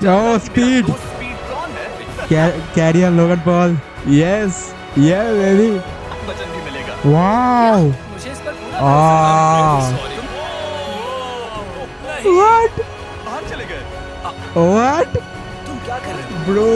Oh, speed. Speed कौन है? Carry on Logan Paul. Yes. Yeah, baby. वजन भी मिलेगा। Wow. मुझे इस पर पूरा Ah. What? बाहर चले गए। What? तुम क्या कर रहे हो? Bro.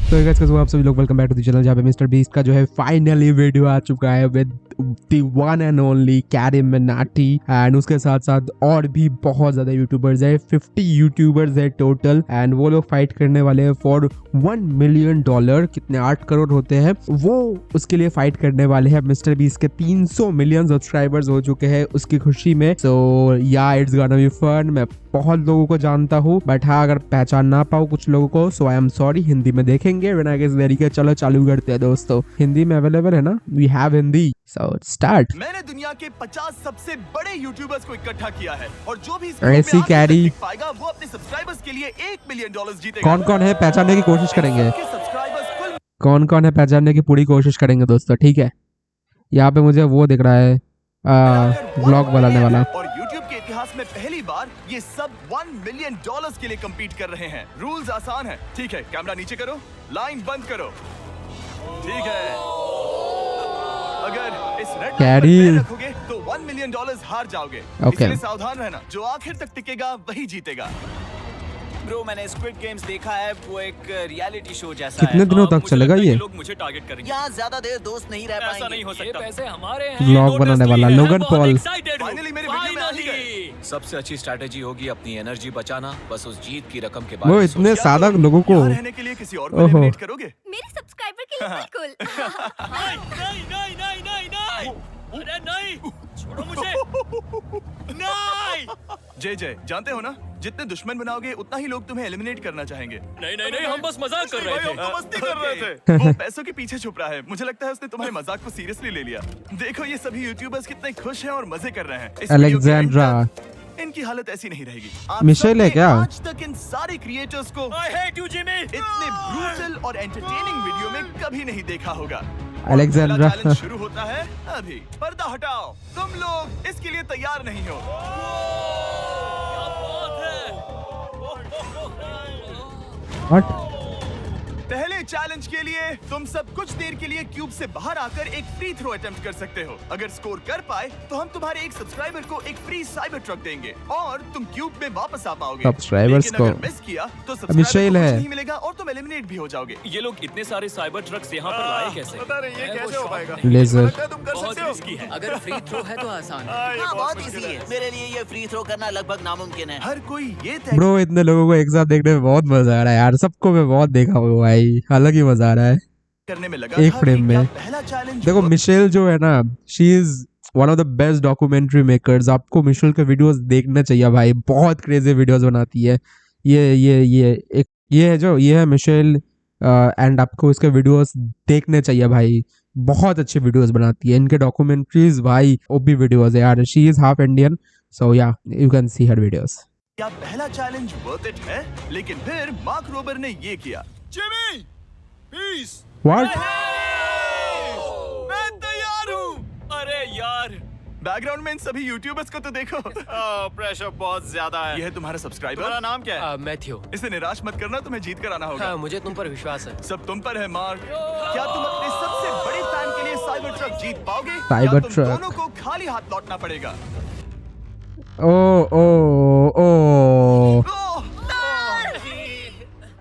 तो गाइस कैसे हो आप सभी लोग, welcome back to the channel जहाँ पे मिस्टर बीस्ट का जो है फाइनली वीडियो आ चुका है with the one and only carry Minati and उसके साथ साथ और भी बहुत ज्यादा यूट्यूबर्स है, 50 यूट्यूबर्स है टोटल एंड वो लोग फाइट करने वाले हैं फॉर $1 मिलियन। कितने 8 करोड़ होते हैं वो, उसके लिए फाइट करने वाले हैं। मिस्टर बीस्ट के 300 मिलियन सब्सक्राइबर्स हो चुके हैं उसकी खुशी में। सो या इट्स गोना बी फन। मैं बहुत लोगों को जानता हूँ बट हाँ अगर पहचान ना पाऊँ कुछ लोगों को सो आई एम सॉरी। हिंदी में देखेंगे बिना किसी देरी के। चलो चालू करते हैं दोस्तों। हिंदी में अवेलेबल है ना, we have Hindi. So start. मैंने दुनिया के 50 सबसे बड़े यूट्यूबर्स को इकट्ठा किया है और जो भी इस ऐसी कैरी पाएगा वो अपने सब्सक्राइबर्स के लिए $1 मिलियन जीतेगा। कौन कौन है पहचानने की कोशिश करेंगे। सब्सक्राइबर्स कुल कौन कौन है पहचानने की पूरी कोशिश करेंगे दोस्तों, ठीक है। यहाँ पे मुझे वो दिख रहा है व्लॉग बनाने वाला। और YouTube के इतिहास में पहली बार ये सब $1 मिलियन के लिए compete कर रहे हैं। रूल्स आसान है, ठीक है। कैमरा नीचे करो, लाइन बंद करो, ठीक है। अगर इस रेड कैरी लाइन पर पैर रखोगे तो $1 मिलियन हार जाओगे। Okay. इसलिए सावधान रहना, जो आखिर तक टिकेगा वही जीतेगा। ब्रो मैंने स्क्विड गेम्स देखा है, वो एक रियलिटी शो जैसा कितने है। दिनों तक चलेगा ये लोग मुझे टारगेट करेंगे। यहाँ ज्यादा देर दोस्त नहीं रह ऐसा पाएंगे। नहीं हो ये सकता। पैसे हमारे हैं। व्लॉग बनाने वाला लोगन पॉल। Finally मेरे वीडियो में आ ही गए। सबसे अच्छी स्ट्रैटेजी होगी अपनी एनर्जी बचाना, बस उस जीत की रकम के बारे वो में इतने क्या सादा तुम लोगों को यहाँ रहने के लिए किसी और को ओहो। एलिमिनेट करोगे? मेरे सब्सक्राइबर के लिए बिल्कुल। नहीं, अरे नहीं, छोड़ो मुझे। नहीं, जय जय, जानते हो ना जितने दुश्मन बनाओगे उतना ही लोग तुम्हें एलिमिनेट करना चाहेंगे। नहीं, हम बस मजाक कर रहे थे। हम तो मस्ती कर रहे थे। वो पैसों के पीछे छुप रहा है। मुझे लगता है उसने तुम्हारे मजाक को सीरियसली ले लिया। देखो ये सभी यूट्यूबर्स कितने खुश हैं और मजे कर रहे हैं। इस वीडियो के end अलेक्जेंड्रा। तक इनकी हालत ऐसी नहीं रहेगी। आप मिशेल है सबने क्या? आज तक इन सारे क्रिएटर्स को I hate you, Jimmy। इतने ब्रूटल और एंटरटेनिंग वीडियो में कभी नहीं देखा होगा। अलेक्जेंड्रा। चैलेंज शुरू होता है अभी। पर्दा हटाओ, तुम लोग इसके लिए तैयार नहीं हो। व्हाट? पहले चैलेंज के लिए तुम सब कुछ देर के लिए क्यूब से बाहर आकर एक फ्री थ्रो अटेम्प्ट कर सकते हो। अगर स्कोर कर पाए तो हम तुम्हारे एक सब्सक्राइबर को एक फ्री साइबर ट्रक देंगे और तुम क्यूब में वापस आ पाओगे। सब्सक्राइबर्स लेकिन को अगर मिस किया तो सब्सक्राइबर मिशेल को कुछ है। नहीं मिलेगा और तुम एलिमिनेट भी हो जाओगे। ये लोग इतने सारे साइबर ट्रक्स यहाँ पर लाए कैसे? पता नहीं ये कैसे हो पाएगा। लेजर। तुम कर बहुत सकते हो। रिस्की है। अगर फ्री थ्रो है तो आसान है। ये हाँ बहुत बहुत मुश्किल इजी है। है। मेरे लिए ये फ्री थ्रो करना लगभग नामुमकिन है। हर कोई ये तय ब्रो इतने लोगों को एक साथ देखने में बहुत मजा आ रहा है यार। सबको मैं बहुत देखा हुआ भाई, अलग ही मजा आ रहा है करने में लगा एक था फ्रेम कि क्या में। पहला चैलेंज देखो मिशेल जो है ना, she is one of the best documentary makers. आपको मिशेल के वीडियोस देखना चाहिए भाई, बहुत क्रेजी वीडियोस बनाती है। ये है मिशेल एंड आपको इसके वीडियोस देखने चाहिए भाई, बहुत अच्छी वीडियोस बनाती है। इनके डॉक्यूमेंट्रीज भाई ओपी वीडियोस है यार। She is half Indian so yeah you can see her videos. क्या पहला चैलेंज वर्थ इट है? लेकिन फिर मार्क रोबर ने ये किया। Jimmy, peace. व्हाट? मैं तैयार हूँ। अरे यार, बैकग्राउंड में इन सभी यूट्यूबर्स को तो देखो। प्रेशर बहुत ज्यादा ये है तुम्हारा सब्सक्राइबर। नाम क्या है? मैथ्यू, इसे निराश मत करना, तुम्हें जीत कर आना होगा। मुझे तुम पर विश्वास है। सब तुम पर है मार्क। क्या तुम अपने सबसे बड़े फैन के लिए साइबर ट्रक जीत पाओगे? साइबर या तुम ट्रक। दोनों को खाली हाथ लौटना पड़ेगा। ओ ओ ओ ओह,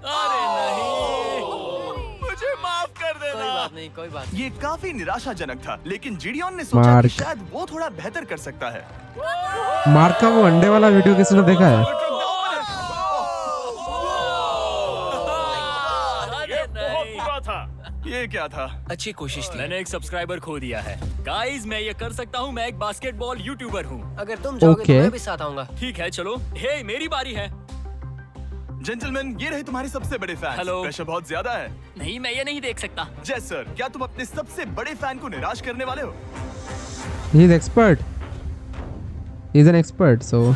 अरे नहीं, मुझे माफ कर कोई देना। बात नहीं, कोई बात ये काफी निराशाजनक था, लेकिन जीडियन ने सोचा कि मार्क। शायद वो थोड़ा बेहतर कर सकता है। मार्क का वो अंडे वाला वीडियो किसी ने देखा है? अरे नहीं। ये क्या था? अच्छी कोशिश थी। मैंने एक सब्सक्राइबर खो दिया है। गाइस मैं ये कर सकता हूँ, मैं एक बास्केटबॉल यूट्यूबर हूँ। अगर तुम जाओगे Okay. तो मैं भी साथ आऊंगा। ठीक है चलो। हे मेरी बारी है। जेंटलमैन, ये रहे तुम्हारे सबसे बड़े फैन। हेलो। प्रेशर बहुत ज्यादा है। नहीं, मैं ये नहीं देख सकता। जय सर, क्या तुम अपने सबसे बड़े फैन को निराश करने वाले हो? He is expert, he is an expert so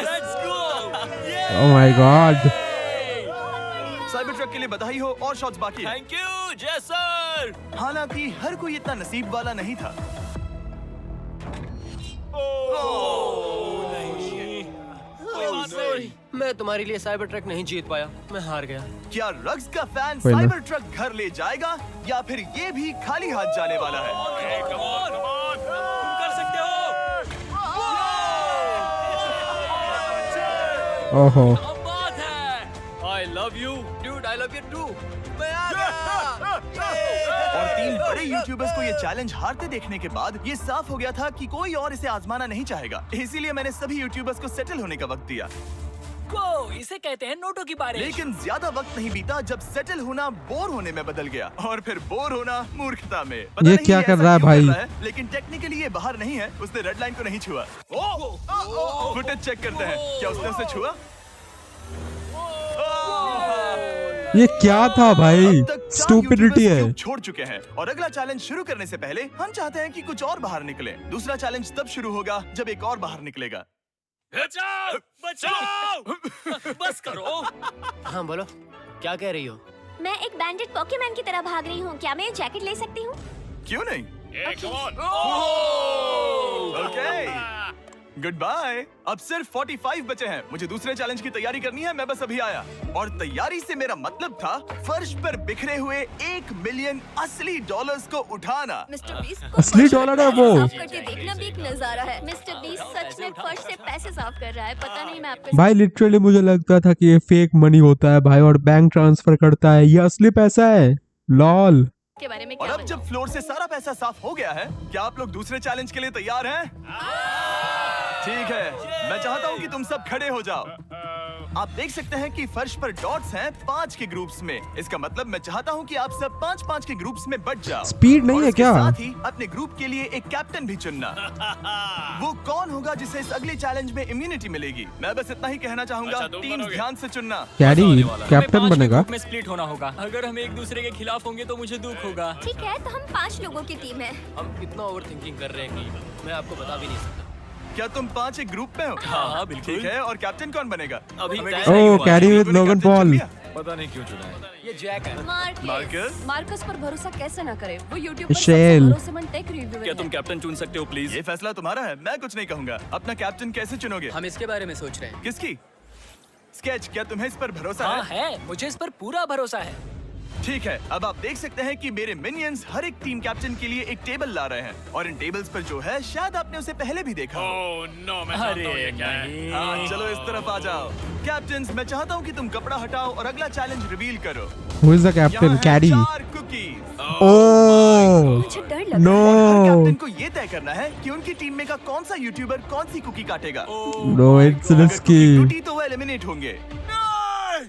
Let's go! oh my god। Cyber truck के लिए बधाई हो, और शॉट्स बाकी हैं। थैंक यू जय सर। हालांकि हर कोई इतना नसीब वाला नहीं था। सॉरी। मैं तुम्हारे लिए साइबर ट्रक नहीं जीत पाया, मैं हार गया। क्या रग्स का फैन कोई ना। साइबर ट्रक घर ले जाएगा या फिर ये भी खाली हाथ जाने वाला है? तुम कर सकते हो। ओहो क्या बात है। I love you dude, I love you too. और 3 बड़े यूट्यूबर्स को ये चैलेंज हारते देखने के बाद ये साफ हो गया था कि कोई और इसे आजमाना नहीं चाहेगा। इसीलिए मैंने सभी यूट्यूबर्स को सेटल होने का वक्त दिया। वो इसे कहते हैं नोटों की बारिश। लेकिन ज्यादा वक्त नहीं बीता जब सेटल होना बोर होने में बदल गया, और फिर बोर होना मूर्खता में। पता ये नहीं क्या कर ऐसा रहा है क्यों भाई? कर रहा है, लेकिन टेक्निकली ये बाहर नहीं है, उसने रेड लाइन को नहीं छुआ। फुटेज चेक करते हैं, क्या उसने उसे छुआ? ये क्या था भाई? अब तक 4 स्टूपिडिटी यूट्यूबर्स है। क्यूब छोड़ चुके हैं, और अगला चैलेंज शुरू करने से पहले हम चाहते हैं कि कुछ और बाहर निकले। दूसरा चैलेंज तब शुरू होगा जब एक और बाहर निकलेगा। बचाओ बचाओ बस करो। हाँ बोलो, क्या कह रही हो? मैं एक बैंडेड पॉकीमैन की तरह भाग रही हूँ। क्या मैं ये जैकेट ले सकती हूँ? क्यों नहीं? Come on. Okay, goodbye. अब सिर्फ 45 बचे हैं। मुझे दूसरे चैलेंज की तैयारी करनी है, मैं बस अभी आया। और तैयारी से मेरा मतलब था फर्श पर बिखरे हुए 1 मिलियन असली डॉलर्स को उठाना। मिस्टर बीस्ट को असली फर्श डॉलर से है वो। साफ करते देखना भी एक नजारा है। मिस्टर बीस्ट सच में फर्श से पैसे साफ कर रहा है। पता नहीं मैं आपको भाई लिटरली मुझे लगता था कि ये फेक मनी होता है भाई, और बैंक ट्रांसफर करता है। ये असली पैसा है। लॉल। के बारे में और क्या अब जब फ्लोर से सारा पैसा साफ हो गया है, क्या आप लोग दूसरे चैलेंज के लिए तैयार हैं? ठीक है, मैं चाहता हूँ कि तुम सब खड़े हो जाओ। आप देख सकते हैं कि फर्श पर डॉट्स हैं 5 के ग्रुप्स में। इसका मतलब मैं चाहता हूँ कि आप सब 5-5 के ग्रुप्स में बट जाओ। स्पीड नहीं और है इसके क्या? साथ ही अपने ग्रुप के लिए एक कैप्टन भी चुनना। वो कौन होगा जिसे इस अगले चैलेंज में इम्यूनिटी मिलेगी? मैं बस इतना ही कहना चाहूंगा, अच्छा, तुम टीम बनोगे। ध्यान से चुनना। कैरी हमें कैप्टन 5 के बनेगा। ग्रुप में स्प्लिट होना होगा। अगर हम एक दूसरे के खिलाफ होंगे तो मुझे दुख होगा। ठीक है, तो हम 5 लोगों की टीम है। हम इतना ओवर थिंकिंग कर रहे हैं कि मैं आपको बता भी नहीं सकता। क्या तुम 5 एक ग्रुप में हो? हाँ, बिल्कुल। ठीक है, और कैप्टन कौन बनेगा? अभी हमें तय कैसे नहीं ओह हुआ। कैरी विद तूने लोगन कैप्टन चुन पॉल। लिया? पता नहीं क्यों चुना है। ये जैक है। मार्कस? मार्कस पर भरोसा कैसे ना करे? वो यूट्यूब पर शेल। सबसे भरोसेमंद टेक रिव्यूअर क्या है। तुम कैप्टन चुन सकते हो प्लीज? ये फैसला तुम्हारा है, मैं कुछ नहीं कहूंगा। अपना कैप्टन कैसे चुनोगे? हम इसके बारे में सोच रहे हैं। किसकी? स्केच, क्या तुम्हें इस पर भरोसा हाँ है? है, मुझे इस पर पूरा भरोसा है। ठीक है, अब आप देख सकते हैं कि मेरे मिनियंस हर एक टीम कैप्टन के लिए एक टेबल ला रहे हैं, और इन टेबल्स पर जो है शायद आपने उसे पहले भी देखा हो। नो, मैं जानता हूँ ये क्या है। हाँ, चलो इस तरफ आ जाओ। कैप्टन्स, मैं चाहता हूँ कि तुम कपड़ा हटाओ और अगला चैलेंज रिवील करो। Who is the captain? यहाँ हैं कैरी। 4 कुकीज। ओह मुझे डर लग नो रहा है। हर कैप्टन को ये तय करना है कि उनकी टीम में का कौन सा यूट्यूबर कौन सी कुकी काटेगा। नो इट्स अगर रिस्की। कुकी टूटी तो वो एलिमिनेट होंगे,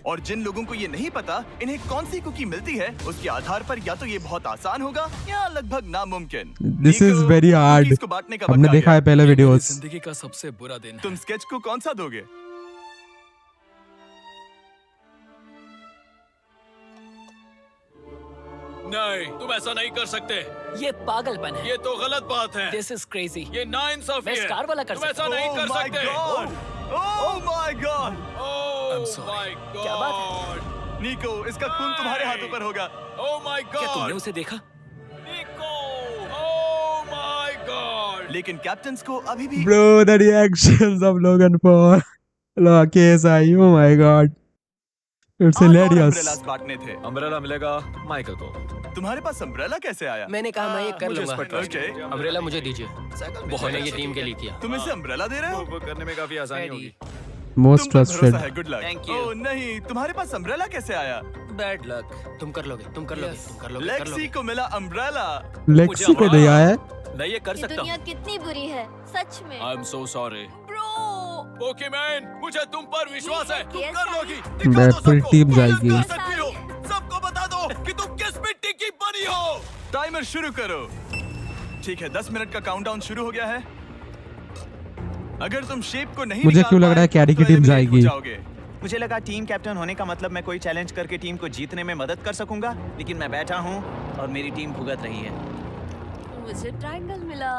और जिन लोगों को ये नहीं पता इन्हें कौन सी कुकी मिलती है, उसके आधार पर या तो ये बहुत आसान होगा या लगभग नामुमकिन। दिस इज निको, वेरी हार्ड। कुकीज को बांटने का हमने वक्त आ देखा गया। है पहले वीडियोस। जिंदगी का सबसे बुरा दिन है। तुम स्केच को कौन सा दोगे? नहीं, तुम ऐसा नहीं कर सकते। ये पागलपन है। ये तो गलत बात है। This is crazy. ये नाइंसाफी मैं है। स्टार वाला कर तुम ऐसा सकता नहीं Oh कर my सकते। God! Oh my God! Oh sorry. my क्या बात God! निको, इसका खून तुम्हारे हाथों पर होगा। Oh my क्या तुमने God! उसे देखा? निको! Oh my God! लेकिन कैप्टन्स को अभी भी Bro, the reactions of Logan Paul. Look, KSI, oh my god. It's 8 और hilarious. umbrellas बांटने थे। अम्ब्रेला मिलेगा माइकल को। तुम्हारे पास अम्ब्रेला कैसे आया? मैंने कहा मैं ये कर मुझे इस लूंगा। पर ट्रस्ट है। Okay. अम्ब्रेला मुझे दीजिए। मैंने ये टीम के लिए किया। तुम इसे अम्ब्रेला दे रहे हो? वो करने में काफी आसानी होगी। Most तुम पर trusted. भरोसा है, गुड लक। Thank you. ओह नहीं, तुम्हारे पास अम्ब्रेला कैसे आया? Bad luck. तुम कर लोगे, तुम कर लोगे, तुम कर लोगे, कर लेक्सी लोगे। को मिला अम्ब्रेला। लेक्सी को दिया है। मैं ये कर ये सकता दुनिया हूँ। कितनी बुरी है, सच में। I am so sorry. Bro, Pokemon, मुझे तुम पर विश्वास है। तुम Yes, कर sir. लोगी। मैं दिखा दो पूरी सबको। टीम तुम जाएगी। कर सकती हो। सबको बता दो कि तुम किस मिट्टी की बनी हो। टाइमर शुरू करो। ठीक है, 10 मिनट का काउंटडाउन शुरू हो गया है। अगर तुम शेप को नहीं मुझे निकाल क्यों लग रहा है पाए, कैरी की तो टीम eliminate हो जाएगी। जाओगे। मुझे लगा टीम कैप्टन होने का मतलब मैं कोई चैलेंज करके टीम को जीतने में मदद कर सकूंगा, लेकिन मैं बैठा हूँ और मेरी टीम भुगत रही है। मुझे ट्रायंगल मिला।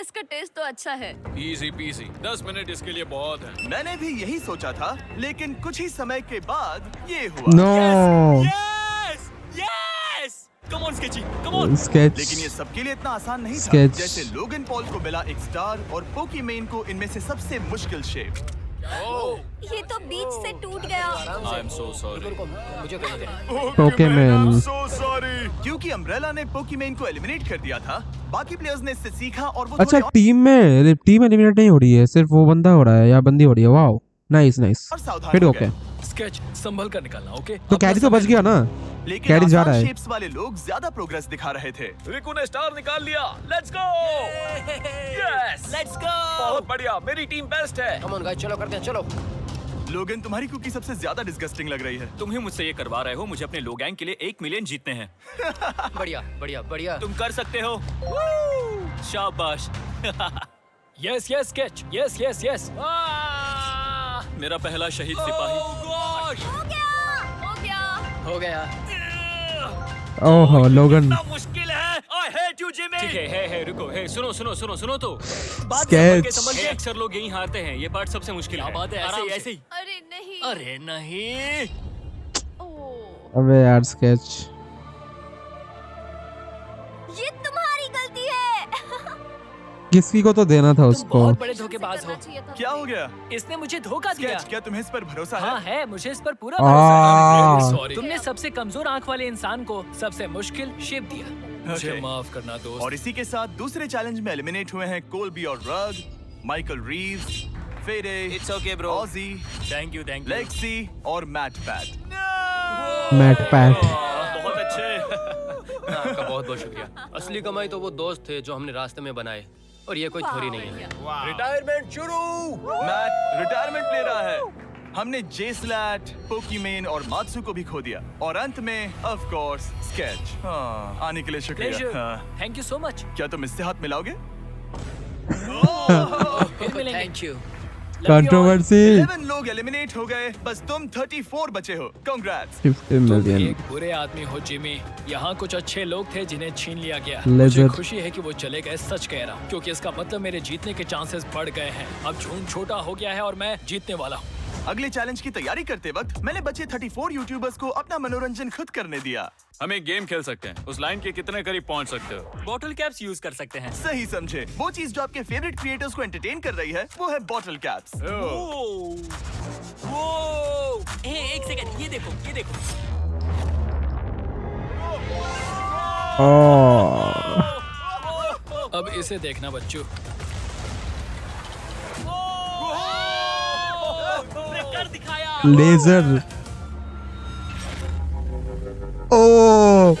इसका टेस्ट तो अच्छा है। इजी पीसी, 10 मिनट इसके लिए बहुत है। मैंने भी यही सोचा था, लेकिन कुछ ही समय के बाद ये हुआ। No yes yes come on sketchy come on. Sketch लेकिन ये सबके लिए इतना आसान नहीं था। Sketch. जैसे लोगन पॉल को मिला एक स्टार और पोकीमेन को इनमें से सबसे मुश्किल शेप। ये तो बीच से टूट गया। I am so sorry. मुझे कहीं दे। पोकेमैन। So sorry. क्योंकि अम्ब्रेला ने पोकीमेन को एलिमिनेट कर दिया था, बाकी प्लेयर्स ने इससे सीखा और वो अच्छा थोड़े टीम एलिमिनेट नहीं हो रही है, सिर्फ वो बंदा हो रहा है या बंदी हो रही है। Wow nice nice. और सावधान फिर हो ओके गए। स्केच संभल कर निकालना, ओके? तो कैरी तो बच गया ना। लेकिन कैरी जा रहा आसान है। शेप्स वाले लोग ज्यादा प्रोग्रेस दिखा रहे थे। रिकू ने स्टार निकाल लिया। Let's go. Yes let's go. बहुत बढ़िया, मेरी टीम बेस्ट है। कम ऑन गाइस, चलो करते हैं, चलो। लोगन, तुम्हारी कुकी सबसे ज्यादा डिस्गस्टिंग लग रही है। तुम ही मुझसे ये करवा रहे हो। मुझे अपने लो गैंग के लिए 1 मिलियन जीतने हैं। बढ़िया बढ़िया बढ़िया। तुम कर सकते हो। शाबाश। Yes yes sketch, yes yes yes. मेरा पहला शहीद सिपाही। हो गया। हो गया। ओहो लोगन। इतना मुश्किल है। I hate you, Jimmy. ठीक है, रुको, सुनो तो। बात Sketch. समझ के अक्सर लोग यही हारते हैं। ये पार्ट सबसे मुश्किल है। बात है ऐसे ही। अरे नहीं। अरे नहीं। ओह, अबे यार स्केच। ये तुम्हारी गलती है। किसी को तो देना था तुम उसको। बहुत बड़े धोखेबाज हो। क्या हो गया? इसने मुझे धोखा दिया। स्केच, क्या तुम्हें इस पर भरोसा हाँ है? है, मुझे इस पर पूरा भरोसा है। Sorry. तुमने सबसे कमजोर आंख वाले इंसान को सबसे मुश्किल शेप दिया। मुझे Okay. माफ करना दोस्त। और इसी के साथ दूसरे चैलेंज में एलिमिनेट हुए हैं कोलबी और रग, माइकल रीव्स, फेरे, It's okay, bro. ऑजी, थैंक यू। लेक्सी और मैट पैट। Matt Pat. बहुत अच्छे। आपका बहुत बहुत शुक्रिया। असली कमाई तो वो दोस्त थे जो हमने रास्ते में बनाए, और ये कोई थोड़ी नहीं है। रिटायरमेंट शुरू। मैट रिटायरमेंट ले रहा है। हमने जेस्लैट, पोकीमेन और मात्सु को भी खो दिया। और अंत में ऑफ कोर्स स्केच। हाँ, आने के लिए शुक्रिया। हाँ। Thank you so much. क्या तुम इससे हाथ मिलाओगे? फिर मिलेंगे। Thank you. कंट्रोवर्सी। 11 लोग एलिमिनेट हो गए, बस तुम 34 बचे हो। कांग्रेट्स। 50 मिलियन। एक बुरे आदमी हो जिमी। यहाँ कुछ अच्छे लोग थे जिन्हें छीन लिया गया। Legend. मुझे खुशी है कि वो चले गए। सच कह रहा हूँ, क्योंकि इसका मतलब मेरे जीतने के चांसेस बढ़ गए हैं। अब झूठ छोटा हो गया है और मैं जीतने वाला हूँ। अगले चैलेंज की तैयारी करते वक्त मैंने बचे 34 यूट्यूबर्स को अपना मनोरंजन खुद करने दिया। हम एक गेम खेल सकते हैं। उस लाइन के कितने करीब पहुंच सकते हो? बॉटल कैप्स यूज कर सकते हैं। सही समझे। वो चीज जो आपके फेवरेट क्रिएटर्स को एंटरटेन कर रही है, वो है बॉटल कैप्स। एक सेकंड, ये देखो। अब इसे देखना बच्चों। कर दिखाया। लेजर। ओ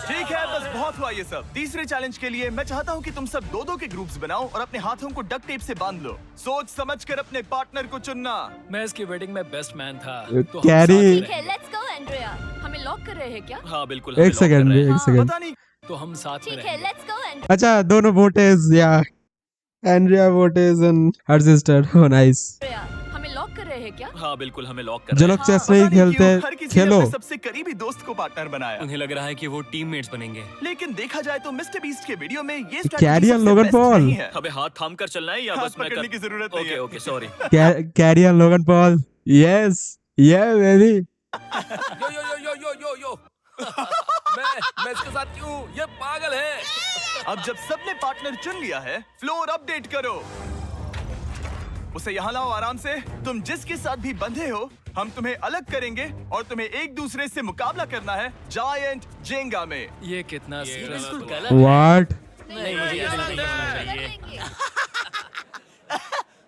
ठीक है, बस बहुत हुआ ये सब। तीसरे चैलेंज के लिए मैं चाहता हूँ कि तुम सब दो के ग्रुप्स बनाओ और अपने हाथों को डक्ट टेप से बांध लो। सोच समझकर अपने पार्टनर को चुनना। मैं इसकी वेडिंग में बेस्ट मैन था। तो हम कैरी। साथ ठीक रहे। है, लेट्स गो एंड्रिया। हमें लॉक कर रहे हैं क्या? हाँ बिल्कुल। एक सेकंड। पता नहीं। तो हम साथ में ठीक है, रहेंगे। Let's go Andrea. अच्छा दोनों वोटेज या Andrea voltage and her sister. हो नाइस। हमें लॉक कर रहे हैं क्या? हाँ बिल्कुल, हमें लॉक कर जो रहे लोग चेस पता नहीं नहीं क्यों खेलते हर किसी ने खेलो। अपने सबसे करीबी दोस्त को पार्टनर बनाया। हैं। उन्हें लग रहा है कि वो टीममेट्स बनेंगे। लेकिन देखा जाए तो मिस्टर बीस्ट के वीडियो में ये Carry on Logan Paul। नहीं है। हमें हाथ थाम कर चलना है या हाथ बस मैं पकड़ने की जरूरत नहीं है। Okay sorry. Carry on Logan Paul. Yes yeah baby. Yo मैं इसके साथ क्यों? ये पागल है। अब जब सबने पार्टनर चुन लिया है, फ्लोर अपडेट करो। उसे यहाँ लाओ आराम से। तुम जिसके साथ भी बंधे हो, हम तुम्हें अलग करेंगे और तुम्हें एक दूसरे से मुकाबला करना है जायंट जेंगा में। ये कितना बिल्कुल stressful है। गलत है। व्हाट। नहीं मुझे ये बिल्कुल नहीं चाहिए।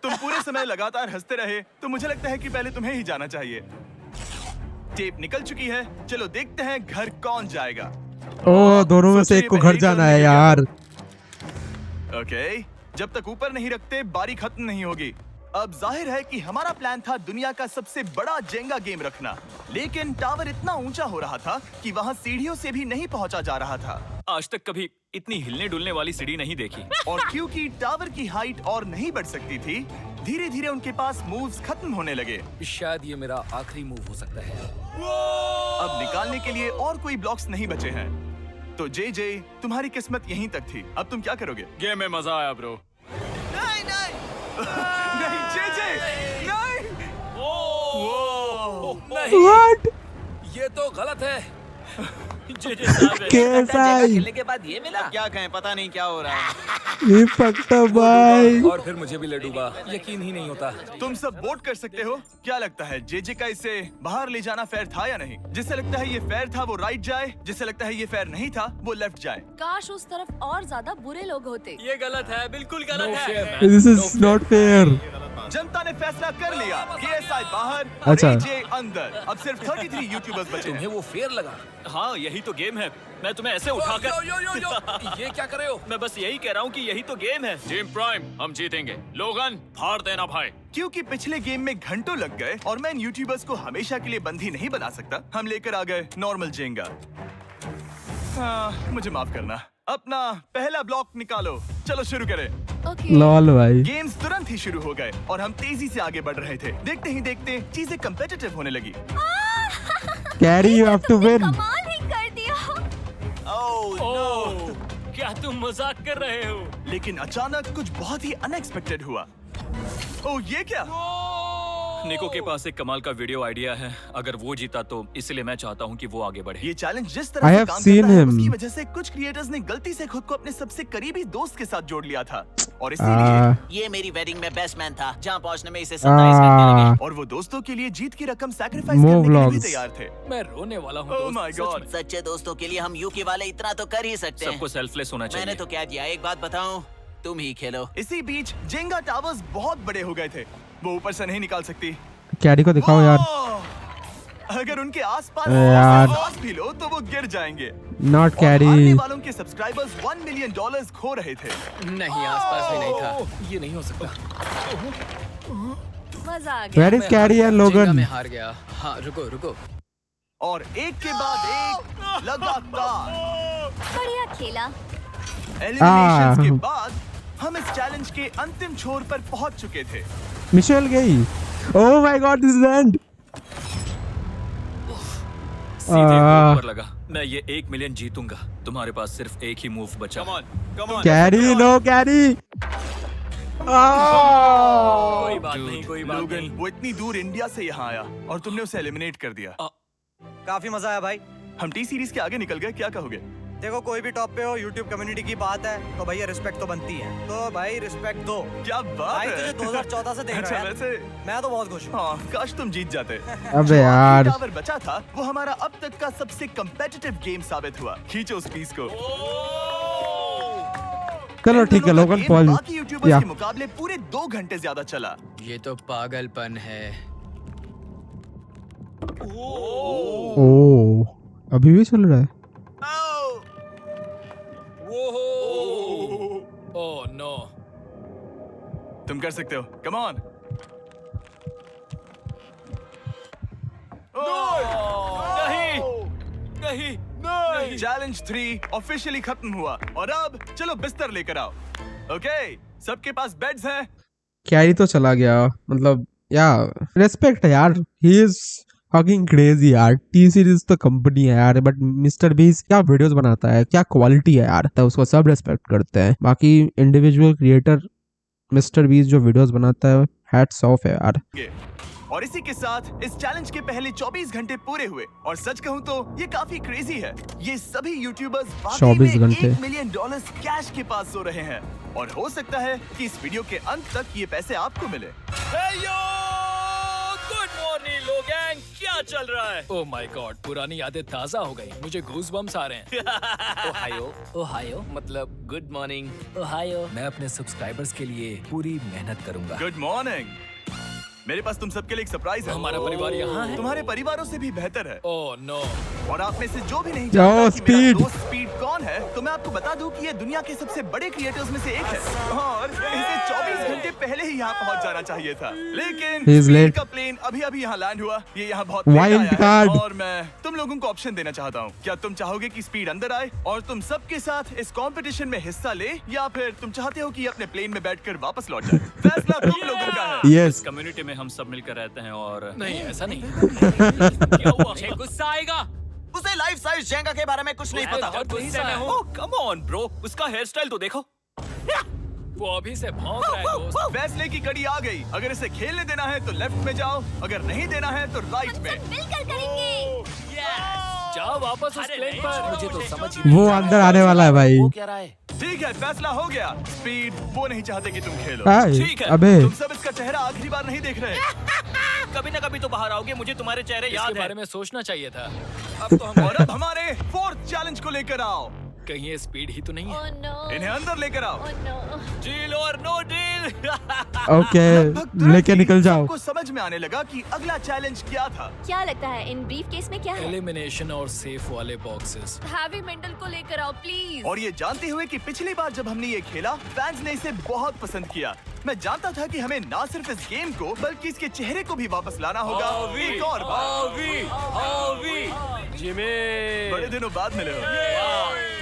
तुम पूरे समय लगातार हंसते रहे, तो मुझे लगता है कि पहले तुम्हें ही जाना चाहिए। टेप निकल चुकी है, चलो देखते हैं घर कौन जाएगा। ओ दोनों में से एक को घर जाना है यार। ओके, जब तक ऊपर नहीं रखते बारी खत्म नहीं होगी। अब जाहिर है कि हमारा प्लान था दुनिया का सबसे बड़ा जेंगा गेम रखना, लेकिन टावर इतना ऊंचा हो रहा था कि वहां सीढ़ियों से भी नहीं पहुंचा जा रहा था। आज तक कभी इतनी हिलने डुलने वाली सीढ़ी नहीं देखी। और क्योंकि टावर की हाइट और नहीं बढ़ सकती थी, धीरे धीरे उनके पास मूव्स खत्म होने लगे। शायद ये मेरा आखिरी मूव हो सकता है। अब निकालने के लिए और कोई ब्लॉक्स नहीं बचे हैं। तो जे तुम्हारी किस्मत यहीं तक थी। अब तुम क्या करोगे? गेम में मजा आया ब्रो। नहीं जे नहीं। नहीं, What? ये तो गलत है। कैसा है? खेलने के बाद ये मिला। क्या कहें, पता नहीं क्या हो रहा है। ये फकता भाई। और फिर मुझे भी ले डूबा, यकीन ही नहीं होता। तुम सब वोट कर सकते हो। क्या लगता है जे का इसे बाहर ले जाना फेयर था या नहीं? जिसे लगता है ये फेयर था वो राइट जाए, जिसे लगता है ये फेयर नहीं था वो लेफ्ट जाए। काश उस तरफ और ज्यादा बुरे लोग होते। ये गलत है, बिल्कुल गलत है। This is not fair. जनता ने फैसला कर लिया। KSI बाहर और अच्छा। AJ अंदर। अब सिर्फ 33 यूट्यूबर्स बचे हैं। तुम्हें वो फेयर लगा? हाँ, यही तो गेम है। मैं तुम्हें ऐसे उठाकर यो, ये क्या कर रहे हो? मैं बस यही कह रहा हूँ कि यही तो गेम है। टीम प्राइम, हम जीतेंगे। लोगन, फाड़ देना भाई। क्योंकि पिछले गेम में घंटों लग गए और मैं इन यूट्यूबर्स को हमेशा के लिए बंदी नहीं बना सकता, हम लेकर आ गए नॉर्मल जेंगा। मुझे माफ करना। अपना पहला ब्लॉक निकालो। चलो शुरू करें। ओके। लॉल भाई। गेम्स तुरंत ही शुरू हो गए और हम तेजी से आगे बढ़ रहे थे। देखते ही देखते चीजें कम्पिटिटिव होने लगी। Carrie you have to win. कमाल ही कर दिया। ओह, क्या तुम मजाक कर रहे हो? लेकिन अचानक कुछ बहुत ही अनएक्सपेक्टेड हुआ। ओह, ये क्या? निको के पास एक कमाल का वीडियो आइडिया है। अगर वो जीता तो इसलिए मैं चाहता हूँ कि वो आगे बढ़े। ये चैलेंज जिस I तरह से have काम seen करता है him. उसकी वजह से कुछ क्रिएटर्स ने गलती से खुद को अपने सबसे करीबी दोस्त के साथ जोड़ लिया था और इसीलिए ये मेरी वेडिंग में बेस्ट मैन था, जहाँ पहुँचने में इसे 27 घंटे लगे। और वो दोस्तों के लिए जीत की रकम सैक्रिफाइस More करने के लिए भी vlogs. तैयार थे। मैं रोने वाला हूँ। ओह दोस्त, माय सच गॉड। में। सच्चे दोस्तों के लिए हम यूके वाले इतना तो कर ही सकते हैं। सबको सेल्फलेस होना मैंने चाहिए। तो क्या दिया, एक बात बताऊं, तुम ही खेलो। इसी बीच जेंगा टावर्स बहुत बड़े हो गए थे। वो ऊपर से नहीं निकाल सकती। कैरी को दिखाओ यार। ओह! अगर उनके आसपास यार। सांस भी लो तो वो गिर जाएंगे। नॉट और हारने कैरी। वालों के सब्सक्राइबर्स $1 मिलियन खो रहे थे। नहीं, आसपास भी नहीं था। ये नहीं हो सकता। मजा आ गया। वेयर इज कैरी एंड लोगन? मैं हार गया। हाँ, रुको। और एक के बाद एक लगातार बढ़िया खेला। एलिमिनेशंस के बाद हम इस चैलेंज के अंतिम छोर पर पहुंच चुके थे। मिशेल गई। ओह my God, this is and. सीधे ऊपर लगा। मैं ये 1 मिलियन जीतूंगा। तुम्हारे पास सिर्फ एक ही मूव बचा। Carrie, no Carrie. कोई बात नहीं, कोई बात लोगन, नहीं। वो इतनी दूर इंडिया से यहाँ आया और तुमने उसे एलिमिनेट कर दिया। काफी मजा आया भाई। हम टी सीरीज के आगे निकल गए। क्या कहोगे? देखो, कोई भी टॉप पे हो, यूट्यूब कम्युनिटी की बात है तो भैया रिस्पेक्ट तो बनती है। तो भाई रिस्पेक्ट दो। क्या बात भाई है। तुझे 2014 से देख अच्छा, रहा है। वैसे मैं तो बहुत खुश हूँ। हाँ, काश तुम जीत जाते। अबे यार। टावर बचा था वो हमारा अब तक का सबसे कम्पिटिटिव गेम साबित हुआ। खींचो उस पीस को। चलो ठीक है, इन दोनों का लोगन गेम पॉइंट। बाकी यूट्यूबर्स या के मुकाबले पूरे 2 घंटे ज्यादा चला। ये तो पागलपन है। ओह, अभी भी चल रहा है। Oh no. तुम कर सकते हो। Come on. नहीं। चैलेंज 3 ऑफिशियली खत्म हुआ और अब चलो बिस्तर लेकर आओ। ओके, सबके पास बेड्स हैं। कैरी तो चला गया। मतलब या रेस्पेक्ट है यार। ही इज फकिंग क्रेजी यार। टी सीरीज तो कंपनी है यार, बट मिस्टर बीस्ट क्या वीडियोस बनाता है, क्या क्वालिटी है यार, तो उसको सब रेस्पेक्ट करते हैं। बाकी इंडिविजुअल क्रिएटर मिस्टर बीस्ट जो वीडियोस बनाता है, हैट्स ऑफ है यार। और इसी के साथ इस चैलेंज के पहले 24 घंटे पूरे हुए और सच कहूं तो ये काफी क्रेजी है। ये सभी यूट्यूबर्स वाकई 24 में घंटे। $1 मिलियन कैश के पास सो रहे हैं और हो सकता है कि इस वीडियो के अंत तक ये पैसे आपको मिले। गुड मॉर्निंग लोगैंग, क्या चल रहा है? ओह माय गॉड, पुरानी यादें ताजा हो गई। मुझे गूज़बम्स आ रहे हैं। ओहायो मतलब गुड मॉर्निंग। ओहायो। मैं अपने सब्सक्राइबर्स के लिए पूरी मेहनत करूंगा। Good morning. मेरे पास तुम सबके लिए एक सरप्राइज है। हमारा परिवार यहाँ है। तुम्हारे परिवारों से भी बेहतर है। Oh no. और आप में से जो भी नहीं जाओ, जानता कि मेरा स्पीड। दोस्त स्पीड कौन है, तो मैं आपको बता दूं कि ये दुनिया के सबसे बड़े क्रिएटर्स में से एक है और इसे 24 घंटे पहले ही यहाँ पहुँच जाना चाहिए था। लेकिन He is स्पीड late. का प्लेन अभी यहाँ लैंड हुआ। ये यहाँ बहुत Wild लेट आया है card. और मैं तुम लोगों को ऑप्शन देना चाहता हूँ। क्या तुम चाहोगे कि स्पीड अंदर आए और तुम सबके साथ इस कंपटीशन में हिस्सा ले, या फिर तुम चाहते हो कि ये अपने प्लेन में बैठकर वापस लौट जाए? फैसला तुम लोगों का है। यस। कम्युनिटी में में हम सब मिलकर रहते हैं और नहीं ऐसा नहीं। क्या हुआ? मुझे गुस्सा आएगा। उसे लाइफ साइज जेंगा के बारे में कुछ नहीं पता। बहुत गुस्से में हूँ। ओह कम ऑन ब्रो, उसका हेयर स्टाइल तो देखो। वो अभी से भौंक रहा है दोस्त। फैसले की कड़ी आ गई। अगर इसे खेलने देना है तो लेफ्ट में जाओ, अगर नहीं देना है तो राइट में। मिलकर करेंगे। जाओ वापस उस प्लेन पर। मुझे तो समझ ही वो नहीं अंदर आने वाला है भाई। वो क्या रहा है? ठीक है, फैसला हो गया। स्पीड वो नहीं चाहते कि तुम खेलो। हाय, ठीक है, अबे। तुम सब इसका चेहरा आखिरी बार नहीं देख रहे। कभी ना कभी तो बाहर आओगे, मुझे तुम्हारे चेहरे इसके याद है। बारे में सोचना चाहिए था। अब तो हम और अब हमारे फोर्थ चैलेंज को लेकर आओ। कहीं ये स्पीड ही तो नहीं है? Oh no. इन्हें अंदर लेकर आओ। Oh no. डील और नो डील। ओके, लेके निकल जाओ। को समझ में आने लगा कि अगला चैलेंज क्या था। क्या लगता है इन ब्रीफ केस में क्या है? एलिमिनेशन और सेफ वाले बॉक्सेस। हैवी मेंटल को लेकर आओ प्लीज। और ये जानते हुए कि पिछली बार जब हमने ये खेला फैंस ने इसे बहुत पसंद किया। मैं जानता था कि हमें ना सिर्फ इस गेम को बल्कि इसके चेहरे को भी वापस लाना होगा। एक और बार। जिमी, बड़े दिनों बाद मिले हो।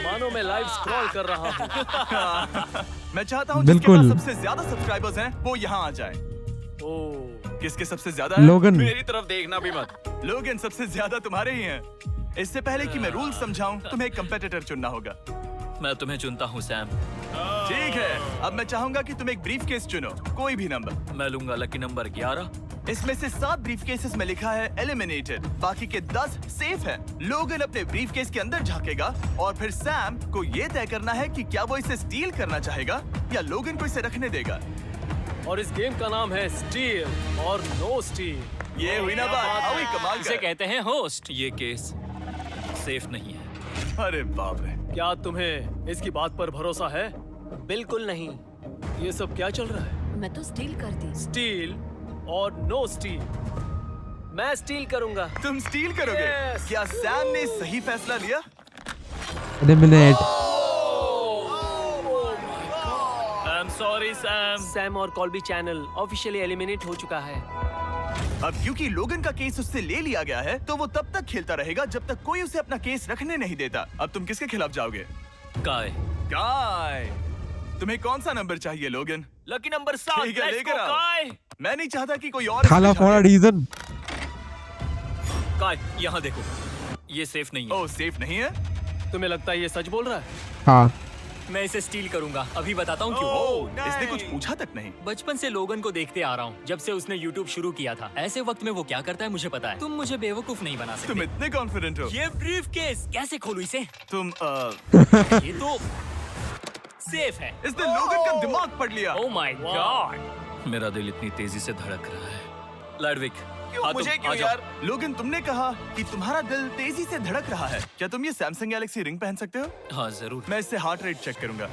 मानो मैं लाइव स्क्रॉल कर रहा हूँ। मैं चाहता हूँ जिसके बिल्कुल। पास सबसे ज्यादा सब्सक्राइबर्स हैं वो यहाँ आ जाए। किसके सबसे ज्यादा है? लोगन। मेरी तरफ देखना भी मत। लोगन सबसे ज्यादा तुम्हारे ही हैं। इससे पहले कि मैं रूल समझाऊं तुम्हें एक कंपेटिटर चुनना होगा। मैं तुम्हें चुनता हूँ सैम। ठीक है, अब मैं चाहूंगा कि तुम एक ब्रीफ केस चुनो, कोई भी नंबर। मैं लूंगा लकी नंबर 11। इसमें से 7 ब्रीफ केसेस में लिखा है एलिमिनेटेड, बाकी के 10 सेफ हैं। लोगन अपने ब्रीफ केस के अंदर झांकेगा और फिर सैम को ये तय करना है कि क्या वो इसे स्टील करना चाहेगा या लोगन को इसे रखने देगा। और इस गेम का नाम है स्टील और नो स्टील। ये हुई ना बात, हाउ ही कमाल इसे का। कहते हैं होस्ट। ये केस सेफ नहीं है। अरे बाप रे। क्या तुम्हें इसकी बात पर भरोसा है? बिल्कुल नहीं। ये सब क्या चल रहा है? मैं तो स्टील करती। स्टील और नो स्टील। मैं स्टील करूंगा। तुम स्टील करोगे? Yes. क्या सैम ने सही फैसला लिया? Eliminate. I am sorry Sam. Sam और कॉल्बी चैनल ऑफिशियली एलिमिनेट हो चुका है। अब क्योंकि लोगन का केस उससे ले लिया गया है तो वो तब तक खेलता रहेगा जब तक कोई उसे अपना केस रखने नहीं देता। अब तुम किसके खिलाफ जाओगे? काय। काय। तुम्हें कौन सा नंबर चाहिए लोगन? Lucky number 7। ठीक है, Let's लेकर go, आओ। काय। मैं नहीं चाहता कि कोई और खाला इसमें फॉर झांके। रीजन। काय यहाँ देखो, ये सेफ नहीं है। ओह, सेफ नहीं है? तुम्हें लगता है ये सच बोल रहा है? हाँ, मैं इसे स्टील करूंगा। अभी बताता हूँ क्यों। ओह, इसने कुछ पूछा तक नहीं। बचपन से लोगन को देखते आ रहा हूँ, जब से उसने YouTube शुरू किया था। ऐसे वक्त में वो क्या करता है मुझे पता है। तुम मुझे बेवकूफ नहीं बना तुम सकते। इतने कॉन्फिडेंट हो? ये ब्रीफ केस कैसे खोलूं इसे? तुम ये तो सेफ है। इसने लोगन का दिमाग पढ़ लिया। ओह माय गॉड। मेरा दिल इतनी तेजी से धड़क रहा है। लैडविक, क्यों मुझे क्यों यार? लोगन, तुमने कहा कि तुम्हारा दिल तेजी से धड़क रहा है। क्या तुम ये सैमसंग गैलेक्सी रिंग पहन सकते हो? हाँ जरूर। मैं इससे हार्ट रेट चेक करूंगा।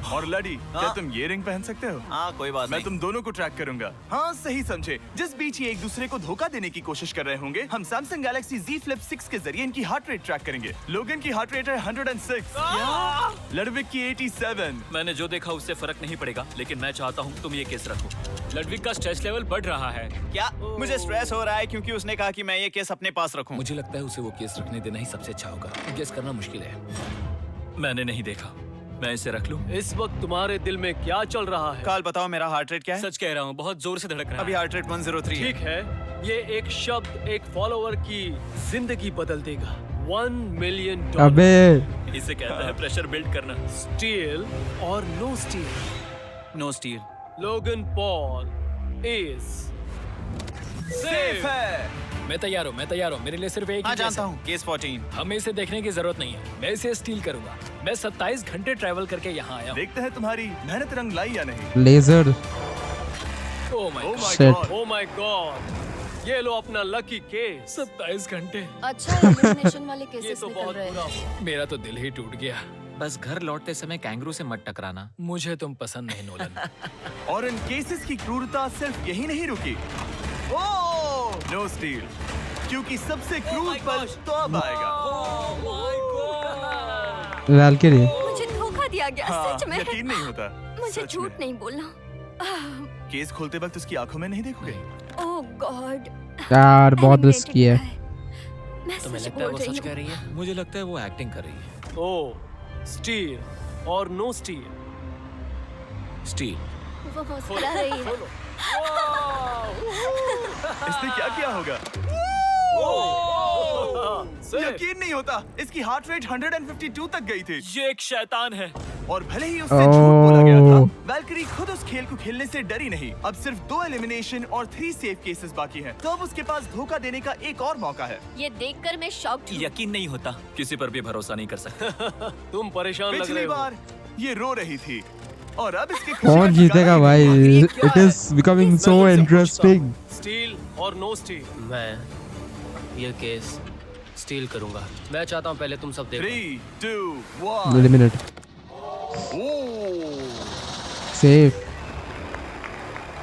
और लड़ी, क्या तुम ये रिंग पहन सकते हो? हाँ कोई बात मैं नहीं। तुम दोनों को ट्रैक करूंगा। हाँ सही समझे। जिस बीच ये एक दूसरे को धोखा देने की कोशिश कर रहे होंगे, हम सैमसंग गैलेक्सी Z Flip 6 के जरिए इनकी हार्ट रेट ट्रैक करेंगे। लोगन की हार्ट रेट है 106। लड़विक की 87। मैंने जो देखा उससे फर्क नहीं पड़ेगा, लेकिन मैं चाहता हूँ तुम ये केस रखो। लड़विक का स्ट्रेस लेवल बढ़ रहा है। क्या मुझे स्ट्रेस हो रहा है क्योंकि उसने कहा कि मैं ये केस अपने पास रखूं। मुझे लगता है उसे वो केस रखने देना ही सबसे अच्छा होगा। गेस करना मुश्किल है। मैंने नहीं देखा, मैं इसे रख लूं? इस वक्त तुम्हारे दिल में क्या चल रहा है? काल बताओ मेरा हार्ट रेट क्या है? सच कह रहा हूँ, बहुत जोर से धड़क रहा अभी है। हार्ट रेट 103 है। ठीक है, ये एक शब्द एक फॉलोवर की जिंदगी बदल देगा। $1 मिलियन। अबे इसे कहते हैं प्रेशर बिल्ड करना। स्टील और no steal. No steal. Logan Paul is safe है। मैं तैयार हूँ। मेरे लिए सिर्फ एक हाँ ही जानता केस हूँ, केस 14। है। हमें इसे देखने की जरूरत नहीं है। मैं इसे स्टील करूंगा। मैं 27 घंटे ट्रैवल करके यहाँ आया हूँ। देखते हैं तुम्हारी मेहनत रंग लाई या नहीं। Laser. Oh my Oh my Shit. God. Oh my God, ये लो अपना लकी केस। 27 घंटे। अच्छा एलिमिनेशन वाले ये केसेस तो निकल बहुत रहे बुरा हैं। हुआ। मेरा तो दिल ही टूट गया। बस घर लौटते समय कैंगरू से मत टकराना। मुझे तुम पसंद नहीं नोलन। और इन केसेस की क्रूरता सिर्फ यही नहीं रुकी। ओह, नो स्टील, क्योंकि सबसे क्रूर पल तो अब आएगा। वैल्किरी। मुझे धोखा दिया गया हाँ, सच में। यकीन नहीं होता। मुझे सच झूठ में। नहीं बोलना। केस खोलते वक्त उसकी आंखों में नहीं देखोगे? ओह गॉड। यार बहुत रिस्की है। मैं तुम्हें सच लगता है बोल वो रही सच हूँ। कह रही है? मुझे लगता है वो एक्टिंग कर रही है। ओह, स्टील और नो स्टील। स्टील। वो मुस्कुरा रही है। इसने क्या किया होगा? यकीन नहीं होता, इसकी हार्ट रेट 152 तक गई थी। ये एक शैतान है। और भले ही उससे झूठ बोला गया था, वैल्करी खुद उस खेल को खेलने से डरी नहीं। अब सिर्फ 2 एलिमिनेशन और 3 सेफ केसेस बाकी हैं। तो अब उसके पास धोखा देने का एक और मौका है। ये देखकर मैं शॉक्ड हूँ। यकीन नहीं होता, किसी पर भी भरोसा नहीं कर सकता। तुम परेशान लग पिछली रहे हो। बार ये रो रही थी और अब इसके कौन जीतेगा भाई? It is becoming so interesting. Steel और नो स्टील? मैं ये केस स्टील करूंगा। मैं चाहता हूँ पहले तुम सब देखो। 3, 2, 1। Eliminate. Safe.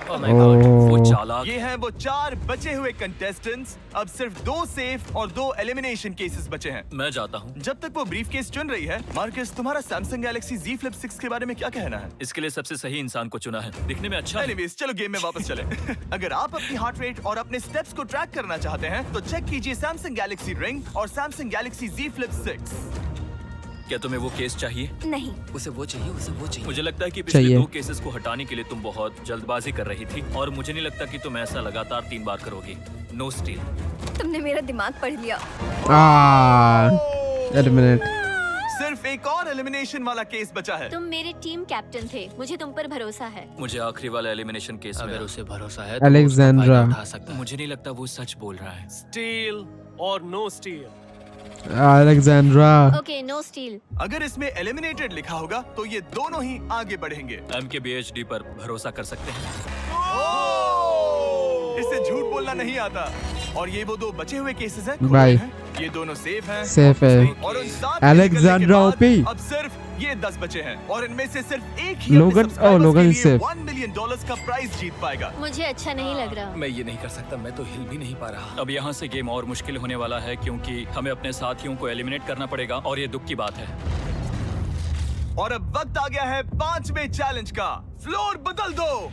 Oh my God, वो ओह चालाक। ये हैं वो 4 बचे हुए कंटेस्टेंट्स। अब सिर्फ 2 सेफ और 2 एलिमिनेशन केसेस बचे हैं। मैं जाता हूँ। जब तक वो ब्रीफ केस चुन रही है, मार्कस, तुम्हारा सैमसंग गैलेक्सी Z Flip 6 के बारे में क्या कहना है? इसके लिए सबसे सही इंसान को चुना है। दिखने में अच्छा है। एनीवेज, चलो गेम में वापस चलें। अगर आप अपनी हार्ट रेट और अपने स्टेप्स को ट्रैक करना चाहते हैं, तो चेक कीजिए सैमसंग गैलेक्सी रिंग और सैमसंग गैलेक्सी Z Flip 6। क्या तुम्हें वो केस चाहिए? नहीं, उसे वो चाहिए, उसे वो चाहिए। मुझे लगता है कि पिछले चाहिए। 2 केसेस को हटाने के लिए तुम बहुत जल्दबाजी कर रही थी और मुझे नहीं लगता कि तुम ऐसा लगातार 3 बार करोगी। No steal. तुमने मेरा दिमाग पढ़ लिया। एलिमिनेट। सिर्फ एक और एलिमिनेशन वाला केस बचा है। तुम मेरे टीम कैप्टन थे, मुझे तुम पर भरोसा है। मुझे आखिरी वाला एलिमिनेशन केस में अगर उसे भरोसा है तो वो उसका अलेक्जेंड्रा। फायदा उठा सकता है। मुझे नहीं लगता वो सच बोल रहा है। स्टील और no steal? Alexandra. Okay, no steal. अगर इसमें एलिमिनेटेड लिखा होगा, तो ये दोनों ही आगे बढ़ेंगे। MKBHD पर भरोसा कर सकते हैं। इसे झूठ बोलना नहीं आता। और ये वो 2 बचे हुए केसेस हैं। भाई। ये दोनों सेफ हैं। सेफ है। और उन 7 अलेक्जेंड्रा ओपी। अब सिर्फ ये 10 बचे हैं और इनमें से सिर्फ एक ही लोगन- अपने subscribers लोगन के लिए safe। $1 मिलियन का प्राइज जीत पाएगा। मुझे अच्छा नहीं लग रहा। मैं ये नहीं कर सकता, मैं तो हिल भी नहीं पा रहा। अब यहाँ से गेम और मुश्किल होने वाला है क्योंकि हमें अपने साथियों को एलिमिनेट करना पड़ेगा और ये दुख की बात है। और अब वक्त आ गया है 5वें चैलेंज का। फ्लोर बदल दो।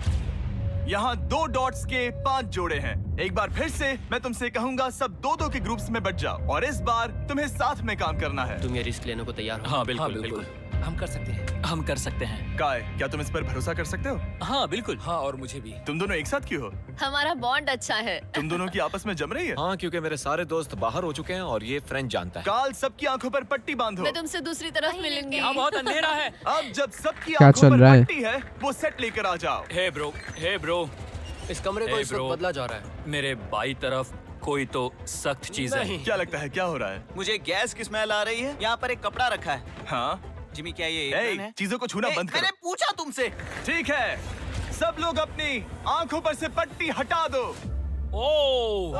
यहाँ 2 डॉट्स के 5 जोड़े हैं। एक बार फिर से मैं तुमसे कहूंगा, सब 2-2 के ग्रुप्स में बट जाओ और इस बार तुम्हें साथ में काम करना है। तुम ये रिस्क लेने को तैयार हो? हाँ बिल्कुल, हाँ, बिल्कुल। बिल्कुल। हम कर सकते हैं। हम कर सकते हैं। काय, क्या तुम इस पर भरोसा कर सकते हो? हाँ बिल्कुल। हाँ, और मुझे भी। तुम दोनों एक साथ क्यों हो? हमारा बॉन्ड अच्छा है। तुम दोनों की आपस में जम रही है? हाँ, क्योंकि मेरे सारे दोस्त बाहर हो चुके हैं और ये फ्रेंड जानता है। काल, सबकी आंखों पर पट्टी बांधो। मैं तुमसे दूसरी तरफ मिलूंगी। यहाँ बहुत अंधेरा है। अब जब सबकी क्या आंखों चल पर रहा है? पट्टी है, वो सेट लेकर आ जाओ। हे ब्रो, इस कमरे को Hey, इस वक्त bro. बदला जा रहा है। मेरे बाई तरफ कोई तो सख्त चीज है। नहीं। क्या लगता है क्या हो रहा है? मुझे गैस की स्मेल आ रही है। यहाँ पर एक कपड़ा रखा है। हाँ, जिमी, क्या ये ए, apron है? चीजों को छूना ए, बंद मैंने करो। पूछा तुमसे। ठीक है, सब लोग अपनी आंखों पर से पट्टी हटा दो। ओह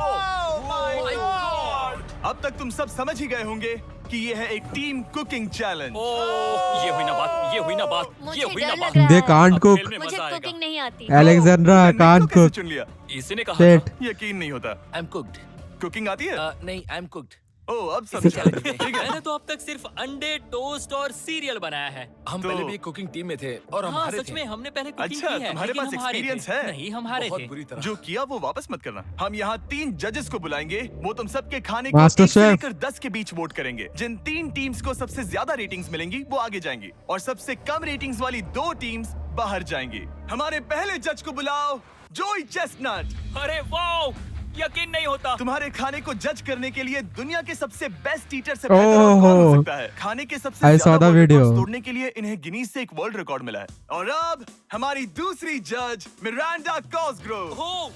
अब तक तुम सब समझ ही गए होंगे कि ये है एक टीम कुकिंग चैलेंज। ओह, ये हुई ना बात, ये हुई ना बात, मुझे ये हुई डर ना लग बात। रहा दे है। कांट अब कुक। खेल में मुझे मजा आएगा। कुकिंग नहीं आती। अलेक्जेंड्रा तुमने कांट इनको कैसे कुक। चुन लिया? इसी ने कहा Shit. था। यकीन नहीं होता। I am cooked. कुकिंग आती है? नहीं, आई एम कुक्ड। ओह, अब समझा। ठीक है। मैंने तो अब तक सिर्फ अंडे, टोस्ट और सीरियल बनाया है। हम तो- पहले भी कुकिंग टीम में थे और हम हाँ हारे सच थे। में हमने पहले कुकिंग अच्छा, की है। तुम्हारे लेकिन पास हम हारे experience थे। है? नहीं, हम हारे बहुत थे। बुरी तरह। जो किया वो वापस मत करना। हम यहाँ 3 जजेस को बुलाएंगे। वो तुम सबके खाने को Master 1 से Chef। लेकर 10 के बीच वोट करेंगे। जिन 3 टीम्स को सबसे ज्यादा रेटिंग्स मिलेंगी, वो आगे जाएंगी और सबसे कम रेटिंग्स वाली 2 टीम्स बाहर जाएंगी। हमारे पहले जज को बुलाओ, जोई चेस्टनट। अरे वाओ, यकीन नहीं होता। तुम्हारे खाने को जज करने के लिए दुनिया के सबसे बेस्ट टीचर से बेहतर और कौन हो सकता है? खाने के सबसे I ज्यादा saw the world video. Records तोड़ने के लिए इन्हें गिनीज से एक वर्ल्ड रिकॉर्ड मिला है। और अब हमारी दूसरी जज मिरांडा कॉसग्रोव। ओह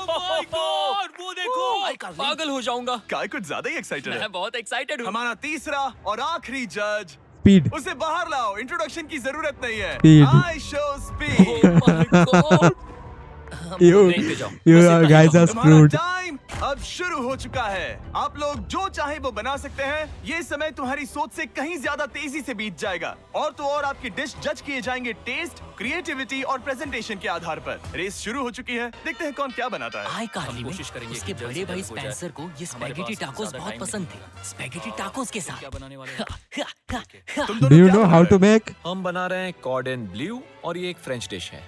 माय गॉड, वो देखो, पागल हो जाऊंगा। काय कुछ ज्यादा ही एक्साइटेड है। मैं बहुत एक्साइटेड हूँ। हमारा तीसरा और आखिरी जज, स्पीड। उसे बाहर लाओ। इंट्रोडक्शन की जरूरत नहीं है। Speed. I show speed. Oh my God. You देखते जाओ। you बस इतना ही guys are कहूँगा। तुम्हारा screwed. टाइम अब शुरू हो चुका है। आप लोग जो चाहे वो बना सकते हैं। ये समय तुम्हारी सोच से कहीं ज्यादा तेजी से बीत जाएगा। और तो और आपकी डिश जज किए जाएंगे टेस्ट, क्रिएटिविटी और प्रेजेंटेशन के आधार पर। रेस शुरू हो चुकी है। देखते हैं कौन क्या बनाता है। आई कार्ली में कोशिश करेंगे उसके कि बड़े जल्द भाई से जल्द हो जाए। स्पेंसर को ये हमारे स्पैगेटी पास टाकोस ज्यादा बहुत टाइम पसंद थे। स्पैगेटी टाकोस के क्या साथ। बनाने वाले हैं? तुम Do दोनों you क्या know बना how रहे to make? हम बना रहे हैं कॉर्ड एंड ब्लू और ये एक फ्रेंच डिश है।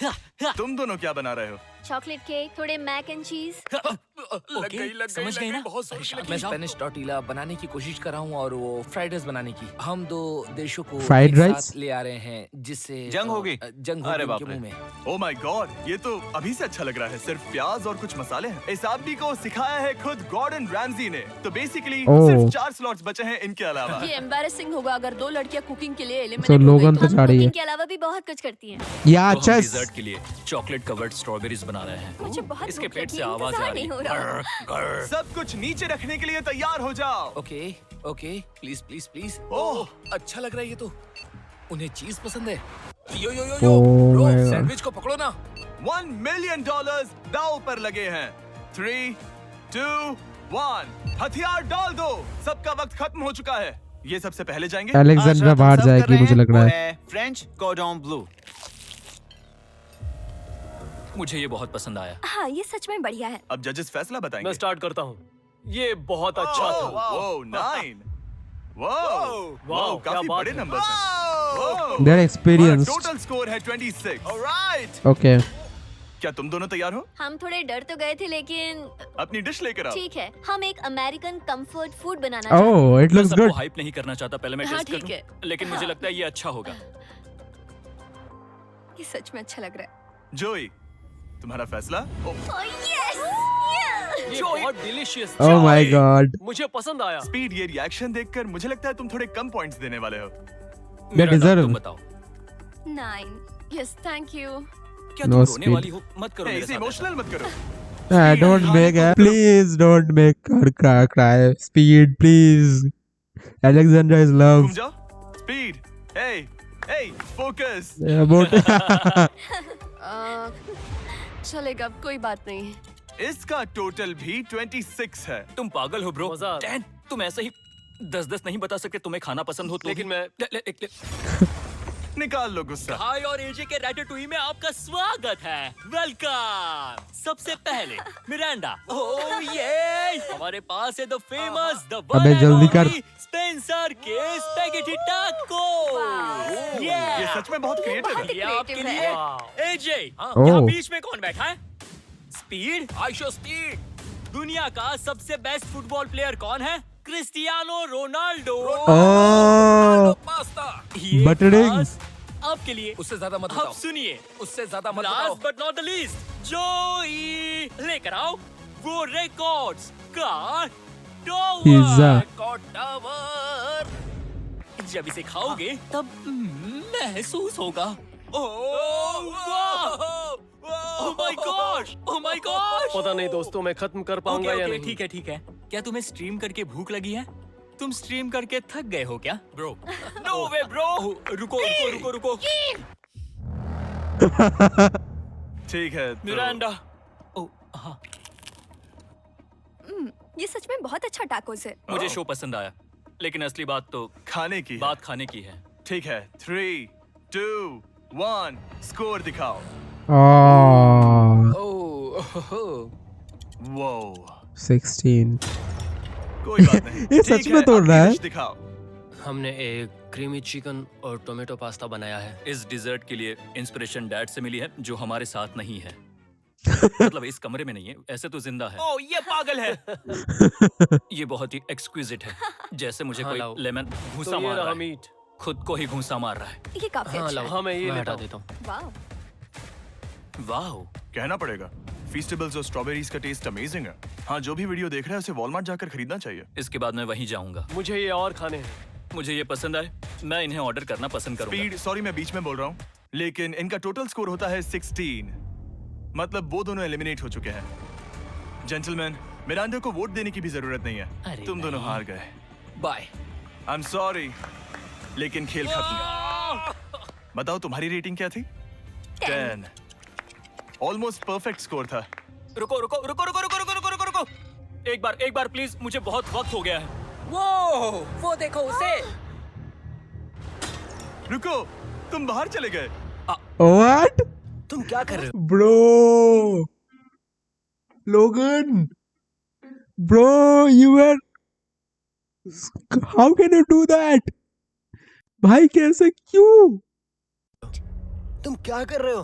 हो? तुम दोनों क्या बना रहे हो? चॉकलेट केक, थोड़े मैक एंड चीज। समझ गई ना? बहुत मैं स्पेनिश टॉर्टिला बनाने की कोशिश कर रहा हूँ और वो फ्राइड राइस बनाने की। हम दो देशों को Fried एक rice? साथ ले आ रहे हैं जिससे जंग होगी। जंग अरे होगी बाप उनके रे। मुंह में। ओ माय गॉड, ये तो अभी से अच्छा लग रहा है। सिर्फ प्याज और कुछ मसाले हैं। इस आदमी को सिखाया है खुद गॉर्डन रैमजी ने। तो बेसिकली ओह। सिर्फ 4 स्लॉट्स बचे हैं इनके अलावा। ये एम्बैरेसिंग होगा अगर 2 लड़कियां कुकिंग के लिए So एलिमिनेट हो लोगन गई तो तो। जा रही है। इनके अलावा भी बहुत कुछ करती हैं। या तो हम अच्छा डिजर्ट के लिए चॉकलेट कवर्ड स्ट्रॉबेरीज बना रहे हैं। मुझे बहुत इसके भूख पेट लगी से है, आवाज आ इंतजार रही नहीं हो रहा। है। सब कुछ नीचे रखने के लिए तैयार हो जाओ। Okay okay please please please. Oh, अच्छा लग रहा है ये तो। उन्हें चीज पसंद है। यो यो यो Oh yo bro, my God. Sandwich को पकड़ो ना। $1 million दांव पर लगे हैं। 3, 2, 1 हथियार डाल दो। सबका वक्त खत्म हो चुका है। ये सबसे पहले जाएंगे। अलेक्जेंड्रा बाहर जाएगी मुझे लग रहा है। French cordon blue. मुझे ये बहुत पसंद आया। हाँ, ये सच में बढ़िया है। अब जजेस फैसला बताएंगे। मैं स्टार्ट करता हूँ। ये बहुत अच्छा था। वो 9 वाओ, क्या काफी बात बड़े है। नंबर्स हैं। They're experienced. टोटल स्कोर है 26। ऑलराइट। ओके क्या तुम दोनों तैयार हो? हम थोड़े डर तो गए थे लेकिन अपनी डिश लेकर आओ। ठीक है। हम एक अमेरिकन कंफर्ट फूड बनाना चाहते हैं। ओह इट मैं लुक्स सबको गुड। हाइप नहीं करना चाहता, पहले मैं हाँ, टेस्ट ठीक करूं। लेकिन मुझे लगता है ये अच्छा होगा। ये सच में अच्छा लग रहा है। जोई, तुम्हारा फैसला? Oh, yes! Yeah! ये बहुत डिलीशियस। Oh my God. मुझे पसंद आया। स्पीड, ये रिएक्शन देखकर मुझे लगता है तुम थोड़े कम पॉइंट्स देने वाले हो। They deserve. तुम बताओ। 9। Yes, thank you. क्या No तुम रोने speed. वाली हो? मत करो मेरे ऐसे साथ ऐसा। इमोशनल मत करो। Don't make her. Please don't make her cry. Speed, please. Alexandra is घूम loved. जाओ। Speed, hey, focus. About चलेगा, कोई बात नहीं। इसका टोटल भी 26 है। तुम पागल हो ब्रो। मजा आ रहा है। 10 तुम ऐसे ही 10 नहीं बता सकते तुम्हें खाना पसंद हो तो लेकिन भी। मैं निकाल लो गुस्सा। हाय और एजे के रैटेटुई में आपका स्वागत है। वेलकम। सबसे पहले मिरांडा। ओह ये हमारे पास है द फेमस द अबे जल्दी कर। स्पेंसर के स्पैगेटी टाको। ये सच में बहुत क्रिएटिव है। ये आपके creative लिए है। एजे। ओह। यहाँ बीच में कौन बैठा है? स्पीड। I show speed. दुनिया का सबसे बेस्ट फुटबॉल प्लेयर कौन है? Cristiano Ronaldo. Oh, pasta. ये बटरिंग। खास आपके लिए। उससे ज्यादा मत अब बताओ। सुनिए, उससे ज्यादा मत बताओ। Last but not the least, जोई लेकर आओ वो रिकॉर्ड्स का पिज्जा। टावर। जब इसे खाओगे तब महसूस होगा। Oh my gosh, oh my gosh. पता नहीं दोस्तों, मैं खत्म कर पाऊंगा या नहीं। ठीक है ठीक है। क्या तुम्हें स्ट्रीम करके भूख लगी है? तुम स्ट्रीम करके थक गए हो क्या ब्रो? No way bro. रुको रुको रुको रुको। ठीक है तो मिरांडा। ओह हाँ, ये सच में बहुत अच्छा टाकोस है। मुझे शो पसंद आया, लेकिन असली बात तो खाने की है। बात खाने की है। ठीक है, 3, 2, 1 स्कोर दिखाओ। oh, ओह वो 16. कोई बात नहीं। ये ठीक सच में तोड़ अपनी रहा है। डिश दिखाओ। हमने एक क्रीमी चिकन और टोमेटो पास्ता बनाया है। इस डिजर्ट के लिए इंस्पिरेशन डैड से मिली है, जो हमारे साथ नहीं है। मतलब इस कमरे में नहीं है, ऐसे तो जिंदा है। ओह ये पागल है। ये बहुत ही एक्सक्विजिट है, जैसे मुझे हाँ, कोई लाओ। लेमन घूंसा तो ये मार रहा रहा है। मीट। खुद को ही घूंसा मार रहा है। ये काफी हाँ अच्छा लाओ। है। हाँ मैं ये मैं लेता हटा हूँ। देता हूँ। वाह। वाह, कहना पड़ेगा, फीस्टेबल्स और स्ट्रॉबेरीज का टेस्ट अमेजिंग है। हाँ, जो भी वीडियो देख रहा है उसे वॉलमार्ट जाकर खरीदना चाहिए। इसके बाद मैं वहीं जाऊंगा। मुझे ये और खाने हैं। मुझे ये पसंद आए, मैं इन्हें ऑर्डर करना पसंद करूंगा। स्पीड, सॉरी मैं बीच में बोल रहा हूँ, लेकिन इनका टोटल स्कोर होता है 16। मतलब वो दोनों एलिमिनेट हो चुके हैं। जेंटलमैन, मिरांडा को वोट देने की भी जरूरत नहीं है। अरे तुम दोनों नहीं। हार गए। बाय। आई एम सॉरी, लेकिन खेल खत्म। बताओ तुम्हारी रेटिंग क्या थी? 10। ऑलमोस्ट परफेक्ट स्कोर था। रुको रुको रुको रुको रुको रुको रुको रुको रुको। एक बार प्लीज, मुझे बहुत वक्त हो गया है। वो देखो उसे। रुको, तुम बाहर चले गए। What? तुम क्या कर रहे हो? Bro! Logan! Bro, you were... How can you do that? भाई कैसे, क्यों? तुम क्या कर रहे हो?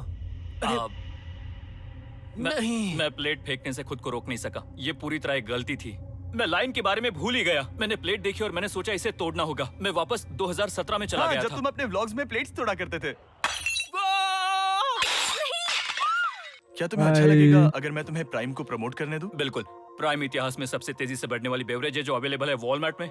मैं प्लेट फेंकने से खुद को रोक नहीं सका। ये पूरी तरह एक गलती थी। मैं लाइन के बारे में भूल ही गया। मैंने प्लेट देखी और मैंने सोचा इसे तोड़ना होगा। मैं वापस 2017 में चला गया जब था। तुम अपने व्लॉग्स में प्लेट्स तोड़ा करते थे। क्या तुम्हें अच्छा लगेगा अगर मैं तुम्हें प्राइम को प्रमोट करने दूं? बिल्कुल। प्राइम इतिहास में सबसे तेजी से बढ़ने वाली बेवरेज है जो अवेलेबल है वॉलमार्ट में।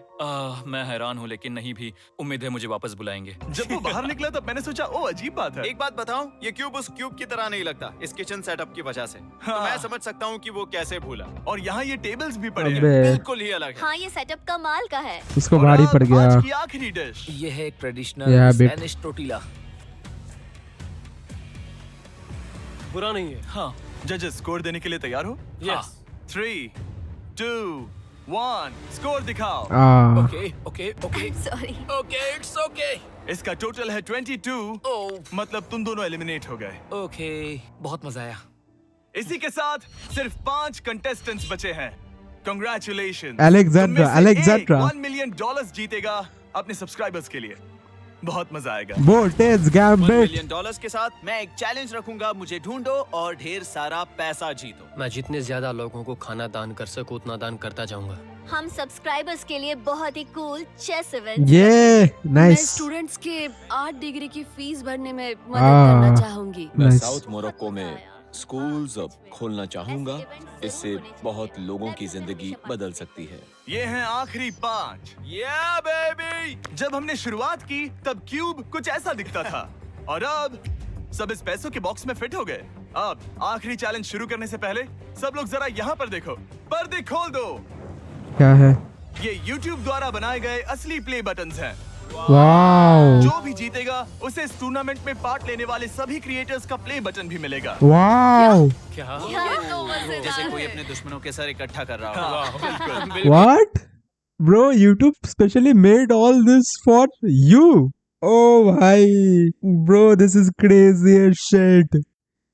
मैं हैरान हूँ, लेकिन नहीं भी। उम्मीद है मुझे वापस बुलाएंगे। जब वो बाहर निकला तब मैंने सोचा ओ अजीब बात है। एक बात बताऊं, ये क्यूब उस क्यूब की तरह नहीं लगता इस किचन सेटअप की वजह से। तो हाँ। मैं समझ सकता हूँ कि वो कैसे भूला। और यहाँ ये टेबल्स भी पड़े हैं। अबे बिल्कुल ही अलग है। हाँ ये सेटअप कमाल का है। इसको और भारी अब पड़ गया। आज की आखिरी डिश। ये है एक Yeah, traditional bit. Spanish tortilla. बुरा नहीं है। हाँ। जजेस स्कोर देने के लिए तैयार हो? यस। 3, 2, 1 स्कोर दिखाओ। Okay okay okay sorry. Okay it's okay. इसका टोटल है 22। ओह मतलब तुम दोनों एलिमिनेट हो गए। ओके, बहुत मजा आया। इसी के साथ सिर्फ 5 कंटेस्टेंट्स बचे हैं। Congratulations! Alexandra, तुम में से Alexandra. एक $1 मिलियन जीतेगा अपने सब्सक्राइबर्स के लिए। बहुत मजा आएगा। Voltage $1 Gambit. मिलियन के साथ मैं एक चैलेंज रखूंगा। मुझे ढूंढो और ढेर सारा पैसा जीतो। मैं जितने ज्यादा लोगों को खाना दान कर सकूं उतना दान करता जाऊंगा। हम सब्सक्राइबर्स के लिए बहुत ही कूल चेस इवेंट। Yeah, मैं nice. स्टूडेंट्स के 8 डिग्री की फीस भरने में मदद Ah. करना चाहूंगी। मैं Nice. साउथ मोरक्को में स्कूल्स अब खोलना चाहूंगा। इससे बहुत लोगों की जिंदगी बदल सकती है। ये हैं आखिरी 5। Yeah, baby! जब हमने शुरुआत की तब क्यूब कुछ ऐसा दिखता था और अब सब इस पैसों के बॉक्स में फिट हो गए। अब आखिरी चैलेंज शुरू करने से पहले सब लोग जरा यहाँ पर देखो। पर्दे खोल दो। क्या है? ये YouTube द्वारा बनाए गए असली प्ले बटन्स हैं। वाओ जो भी जीतेगा उसे इस टूर्नामेंट में पार्ट लेने वाले सभी क्रिएटर्स का प्ले बटन भी मिलेगा। वाओ क्या? जैसे कोई अपने दुश्मनों के सर इकट्ठा कर रहा हो। What? Bro, YouTube specially made all this for you. Oh भाई, bro, this is crazy as shit.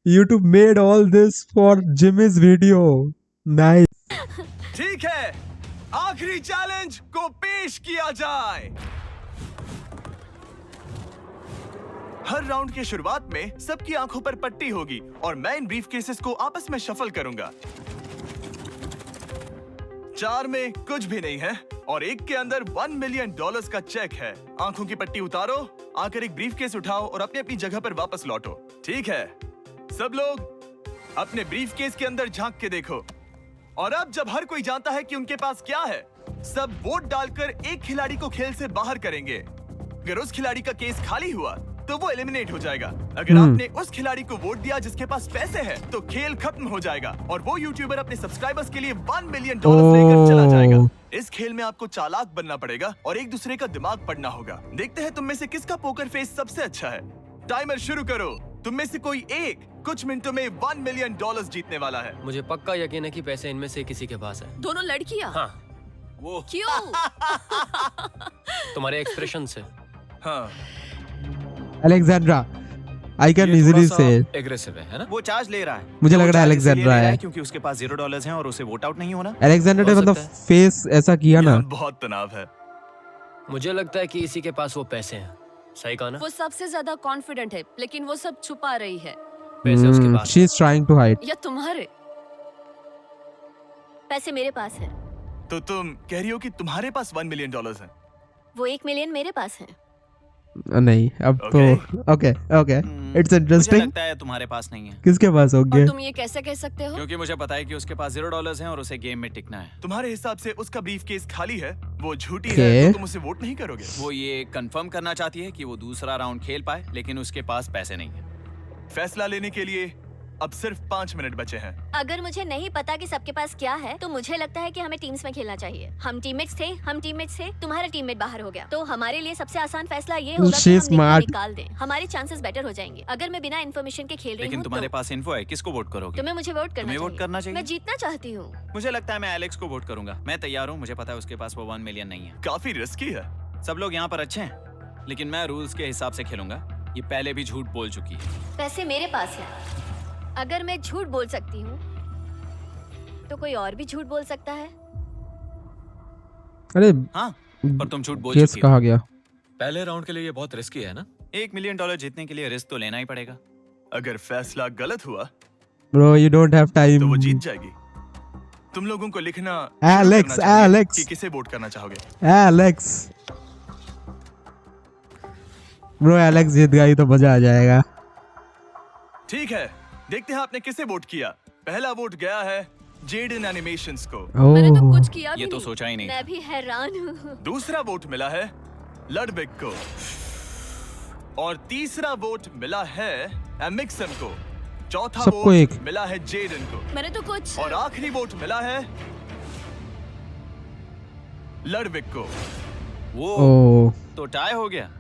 YouTube made all this for Jimmy's video. Nice. ठीक है, आखिरी चैलेंज को पेश किया जाए। हर राउंड के शुरुआत में सबकी आंखों पर पट्टी होगी और मैं इन ब्रीफ केसेस को आपस में शफल करूंगा। 4 में कुछ भी नहीं है और एक के अंदर $1 मिलियन का चेक है। आंखों की पट्टी उतारो, आकर एक ब्रीफ केस उठाओ और अपनी अपनी जगह पर वापस लौटो। ठीक है, सब लोग अपने ब्रीफ केस के अंदर झांक के देखो। और अब जब हर कोई जानता है कि उनके पास क्या है, सब वोट डालकर एक खिलाड़ी को खेल से बाहर करेंगे। अगर उस खिलाड़ी का केस खाली हुआ तो वो एलिमिनेट हो जाएगा। अगर आपने उस खिलाड़ी को वोट दिया जिसके पास पैसे हैं, तो खेल खत्म हो जाएगा और वो यूट्यूबर अपने सब्सक्राइबर्स के लिए $1 मिलियन लेकर चला जाएगा। इस खेल में आपको चालाक बनना पड़ेगा और एक दूसरे का दिमाग पढ़ना होगा। देखते हैं तुम में से किसका पोकर फेस सबसे अच्छा है। टाइमर शुरू करो। तुम में से कोई एक कुछ मिनटों में $1 मिलियन जीतने वाला है। मुझे पक्का यकीन है कि पैसे इनमें से किसी के पास है। दोनों लड़कियां? हाँ, वो क्यों? तुम्हारे एक्सप्रेशन से। हाँ, Alexandra, I can easily say it. Aggressive है ना? वो चार्ज ले रहा है। मुझे लग वो रहा है चार्ज इसलिए ले Alexandra रहा है। क्योंकि उसके पास $0 हैं और उसे वोट आउट नहीं होना। Alexandra ने हो मतलब सकता फेस ऐसा किया ना। यहाँ बहुत तनाव है। मुझे लगता है कि इसी के पास वो पैसे हैं। सही कहा ना? वो सबसे ज्यादा कॉन्फिडेंट है, लेकिन वो सब छुपा रही है। पैसे उसके पास। She is trying to hide. या तुम्हारे? पैसे मेरे पास है। तो तुम कह रही हो कि तुम्हारे पास $1 मिलियन है? वो 1 मिलियन मेरे पास है। नहीं, अब तो ओके ओके, इट्स मुझे इंटरेस्टिंग। लगता है तुम्हारे पास नहीं है। किसके पास होंगे? और तुम ये कैसे कह सकते हो? क्योंकि मुझे पता है कि उसके पास $0 हैं और उसे गेम में टिकना है। तुम्हारे हिसाब से उसका ब्रीफ केस खाली है, वो झूठी Okay. है, तो तुम उसे वोट नहीं करोगे? वो ये कंफर्म करना चाहती है कि वो दूसरा राउंड खेल पाए, लेकिन उसके पास पैसे नहीं है। फैसला लेने के लिए अब सिर्फ 5 मिनट बचे हैं। अगर मुझे नहीं पता कि सबके पास क्या है, तो मुझे लगता है कि हमें टीम्स में खेलना चाहिए। हम टीममेट्स थे, तुम्हारा टीममेट बाहर हो गया, तो हमारे लिए सबसे आसान फैसला ये होगा कि हम निक को निकाल दें। हमारे चांसेस बेटर हो जाएंगे। अगर मैं बिना इन्फॉर्मेशन के खेल रही लेकिन हूँ तुम्हारे तो पास इन्फो है, किसको वोट करोगे? तुम्हें मुझे वोट तुम्हें वोट करना चाहिए। मैं जीतना चाहती हूँ। मुझे लगता है मैं एलेक्स को वोट करूंगा। मैं तैयार हूँ। मुझे पता है उसके पास वो $1 मिलियन नहीं है। काफी रिस्की है। सब लोग यहाँ पर अच्छे हैं, लेकिन मैं रूल्स के हिसाब से खेलूंगा। ये पहले भी झूठ बोल चुकी है। पैसे मेरे पास है। अगर मैं झूठ बोल सकती हूँ, तो कोई और भी झूठ बोल सकता है। अरे हाँ, पर तुम झूठ बोल केस चुकी हो। कहा गया। पहले राउंड के लिए ये बहुत रिस्की है ना? $1 मिलियन जीतने के लिए रिस्क तो लेना ही पड़ेगा। अगर फैसला गलत हुआ ब्रो यू डोंट हैव तो वो टाइम। जीत जाएगी। तुम लोगों को लिखना एलेक्स, शुरू करना चाहिए एलेक्स। कि किसे वोट करना चाहोगे। एलेक्स ब्रो, एलेक्स जीत गई तो मजा आ जाएगा। ठीक है, देखते हैं आपने किसे वोट किया। पहला वोट गया है जेडन एनिमेशंस को। मैंने तो ओह कुछ किया भी ये तो नहीं। सोचा ही नहीं। मैं भी हैरान हूँ। दूसरा वोट मिला है लडविक को और तीसरा वोट मिला है एमिक्सन को। चौथा सबको वोट एक। मिला है जेडन को मैंने तो कुछ और आखिरी वोट मिला है लडविक को। वो ओह, तो टाई हो गया।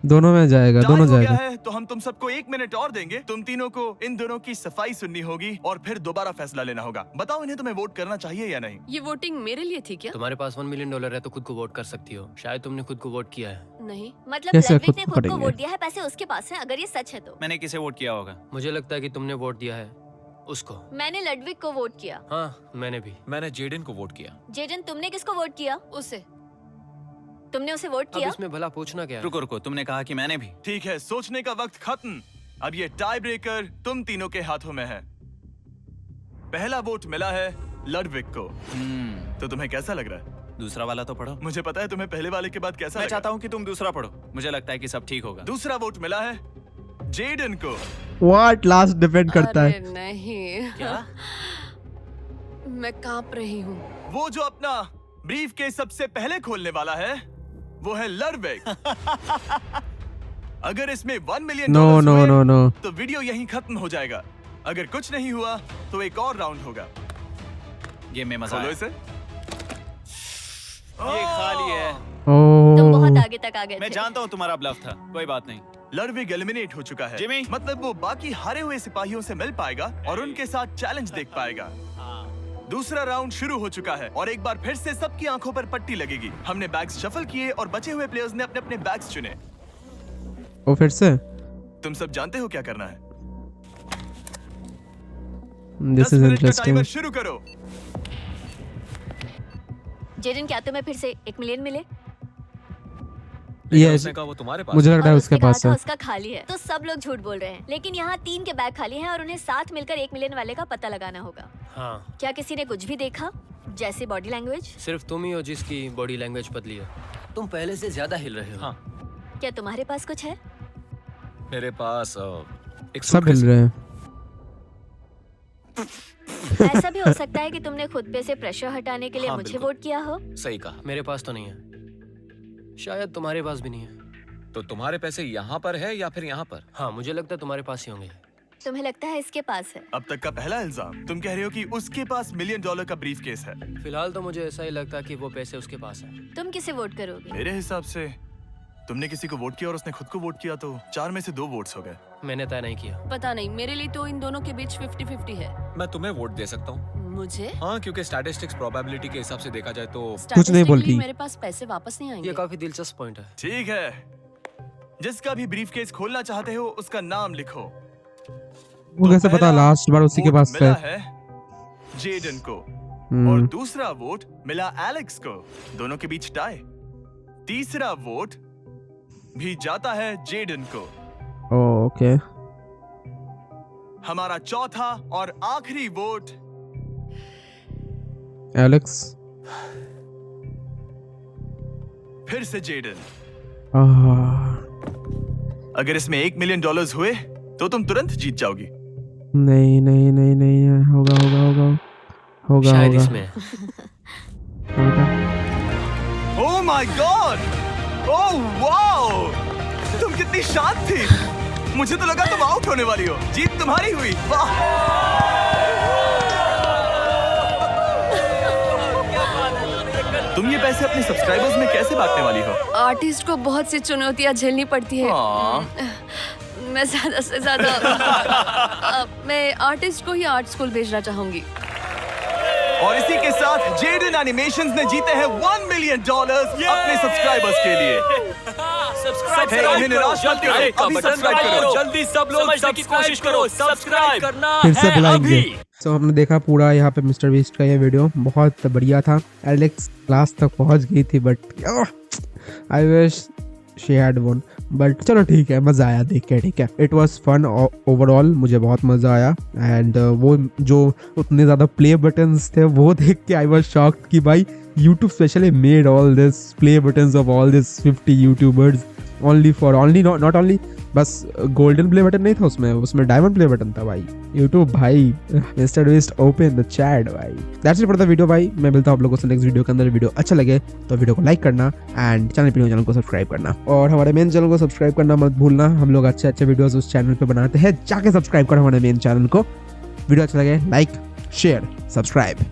दोनों में जाएगा, टाई दोनों हो गया जाएगा। है तो हम तुम सबको 1 मिनट और देंगे। तुम तीनों को इन दोनों की सफाई सुननी होगी और फिर दोबारा फैसला लेना होगा। बताओ इन्हें तुम्हें वोट करना चाहिए या नहीं। ये वोटिंग मेरे लिए थी क्या? तुम्हारे पास $1 मिलियन है तो खुद को वोट कर सकती हो। शायद तुमने खुद को वोट किया है। नहीं। मतलब कैसे लडविक खुद ने को खुद को करेंगे? वोट दिया है, पैसे उसके पास हैं। अगर ये सच है तो मैंने किसे वोट किया होगा? मुझे लगता है कि तुमने वोट दिया है उसको। मैंने लडविक को वोट किया। हाँ, मैंने भी। मैंने जेडन को वोट किया। जेडन तुमने किसको वोट किया? उसे। तुमने उसे वोट अब किया? इसमें भला पूछना क्या है? रुको रुको, तुमने कहा कि मैंने भी। ठीक है, सोचने का वक्त खत्म। अब ये टाई ब्रेकर तुम तीनों के हाथों में है। पहला वोट मिला है लडविक को। तो तुम्हें कैसा लग रहा है? दूसरा वाला तो पढ़ो। मुझे पता है तुम्हें पहले वाले के बाद कैसा मैं लगा। चाहता हूँ कि तुम दूसरा पढ़ो। मुझे लगता है कि सब ठीक होगा। दूसरा वोट मिला है जेडन को। व्हाट, लास्ट डिपेंड करता है। अरे नहीं। क्या? मैं कांप रही हूँ। वो जो अपना ब्रीफ केस सबसे पहले खोलने वाला है वो है लडविक। अगर इसमें $1 million no no no no, तो वीडियो यहीं खत्म हो जाएगा। अगर कुछ नहीं हुआ तो एक और राउंड होगा। गेम में मजा खोलो आया। इसे। ये खाली है। तुम बहुत ओह आगे तक आ गए मैं थे। जानता हूँ तुम्हारा ब्लफ था। कोई बात नहीं। लडविक एलिमिनेट हो चुका है। जिमी। मतलब वो बाकी हारे हुए सिपाहियों से मिल पाएगा और उनके साथ चैलेंज देख पाएगा। दूसरा राउंड शुरू हो चुका है और एक बार फिर से सबकी आंखों पर पट्टी लगेगी। हमने बैग्स शफल किए और बचे हुए प्लेयर्स ने अपने अपने बैग्स चुने। वो फिर से तुम सब जानते हो क्या करना है। दिस 10 इज मिनट का इंटरेस्टिंग। टाइमर शुरू करो। जेडन क्या तुम्हें फिर से 1 मिलियन मिले? ये उसने कहा वो तुम्हारे पास मुझे है। लग रहा है और उसके उसने पास कहा था है। उसका खाली है। तो सब लोग झूठ बोल रहे हैं, लेकिन यहाँ 3 के बैग खाली हैं और उन्हें साथ मिलकर 1 मिलियन वाले का पता लगाना होगा। हाँ, क्या किसी ने कुछ भी देखा, जैसे बॉडी लैंग्वेज? सिर्फ तुम ही हो जिसकी बॉडी लैंग्वेज बदली है। तुम पहले से ज्यादा हिल रहे हो। हाँ। क्या तुम्हारे पास कुछ है? मेरे पास एक सब हिल रहे हैं। ऐसा भी हो सकता है कि तुमने खुद पे से प्रेशर हटाने के लिए हाँ, मुझे बिल्कुल। वोट किया हो। सही कहा। मेरे पास तो नहीं है। शायद तुम्हारे पास भी नहीं है। तो तुम्हारे पैसे यहाँ पर है या फिर यहाँ पर? हाँ, मुझे लगता है तुम्हारे पास ही होंगे। तुम्हें लगता है इसके पास है? अब तक का पहला इल्जाम। तुम कह रहे हो कि उसके पास $1 मिलियन का ब्रीफ केस है। फिलहाल तो मुझे ऐसा ही लगता है कि वो पैसे उसके पास है। तुम किसे वोट करोगे? मेरे हिसाब से तुमने किसी को वोट किया और उसने खुद को वोट किया तो 4 में से 2 वोट्स हो गए। मैंने तय नहीं किया। पता नहीं, मेरे लिए तो इन दोनों के बीच 50-50 है। मैं तुम्हें वोट दे सकता हूँ। मुझे? हाँ, क्योंकि स्टैटिस्टिक्स प्रोबेबिलिटी के हिसाब से देखा जाए तो नहीं बोलती। Statistically मेरे पास पैसे वापस नहीं आएंगे। ये काफी दिलचस्प पॉइंट है। ठीक है, जिसका भी ब्रीफ केस खोलना चाहते हो उसका नाम लिखो। वो कैसे पता? पहला लास्ट बार उसी के वोट पास मिला है। है जेडन को और हम्म, दूसरा वोट मिला एलेक्स को। दोनों के बीच टाई। तीसरा वोट भी जाता है जेडन को। ओके। हमारा चौथा और आखिरी वोट एलेक्स। फिर से जेडन। आह, अगर इसमें $1 मिलियन हुए तो तुम तुरंत जीत जाओगी। नहीं नहीं नहीं नहीं है। होगा होगा होगा होगा शायद होगा इसमें। होगा। ओह माय गॉड! Oh wow! तुम कितनी शांत थी। मुझे तो लगा तुम आउट होने वाली हो। जीत तुम्हारी हुई। वाह! तुम ये पैसे अपने सब्सक्राइबर्स में कैसे बांटने वाली हो? आर्टिस्ट को बहुत सी चुनौतियां झेलनी पड़ती है। मैं ज्यादा से ज्यादा मैं आर्टिस्ट को ही आर्ट स्कूल भेजना चाहूंगी। और इसी के साथ जेडन एनिमेशंस ने जीते हैं $1 मिलियन अपने सब्सक्राइबर्स के लिए। Hey, इन्हें निराश मत करो, अभी सब्सक्राइब करो। जल्दी सब लोग समझने की कोशिश करो। सब्सक्राइब करना फिर से है बुलाएंगे। अभी। तो हमने देखा पूरा यहाँ पे मिस्टर बीस्ट का ये वीडियो बहुत बढ़िया था। एलेक्स लास्ट तक पहुँच गई थी but I wish she had one, but चलो ठीक है, मजा आया देख के, ठीक है। इट वाज फन ओवरऑल, मुझे बहुत मजा आया। एंड वो जो उतने ज्यादा प्ले बटन्स थे वो देख के आई वाज शॉक्ड कि भाई YouTube specially made all this play buttons of all this 50 YouTubers only not only बस गोल्डन प्ले बटन नहीं था उसमें डायमंड प्ले बटन था भाई। YouTube भाई, mister Beast open the chat भाई। That's it for the video भाई, मैं मिलता हूँ आप लोगों से नेक्स्ट वीडियो के अंदर। वीडियो अच्छा लगे तो वीडियो को लाइक करना एंड चैनल को सब्सक्राइब करना, और हमारे मेन चैनल को सब्सक्राइब करना मत भूलना। हम लोग अच्छे वीडियोस उस चैनल पे बनाते हैं, जाके सब्सक्राइब करो हमारे मेन चैनल को। वीडियो अच्छा लगे लाइक शेयर सब्सक्राइब।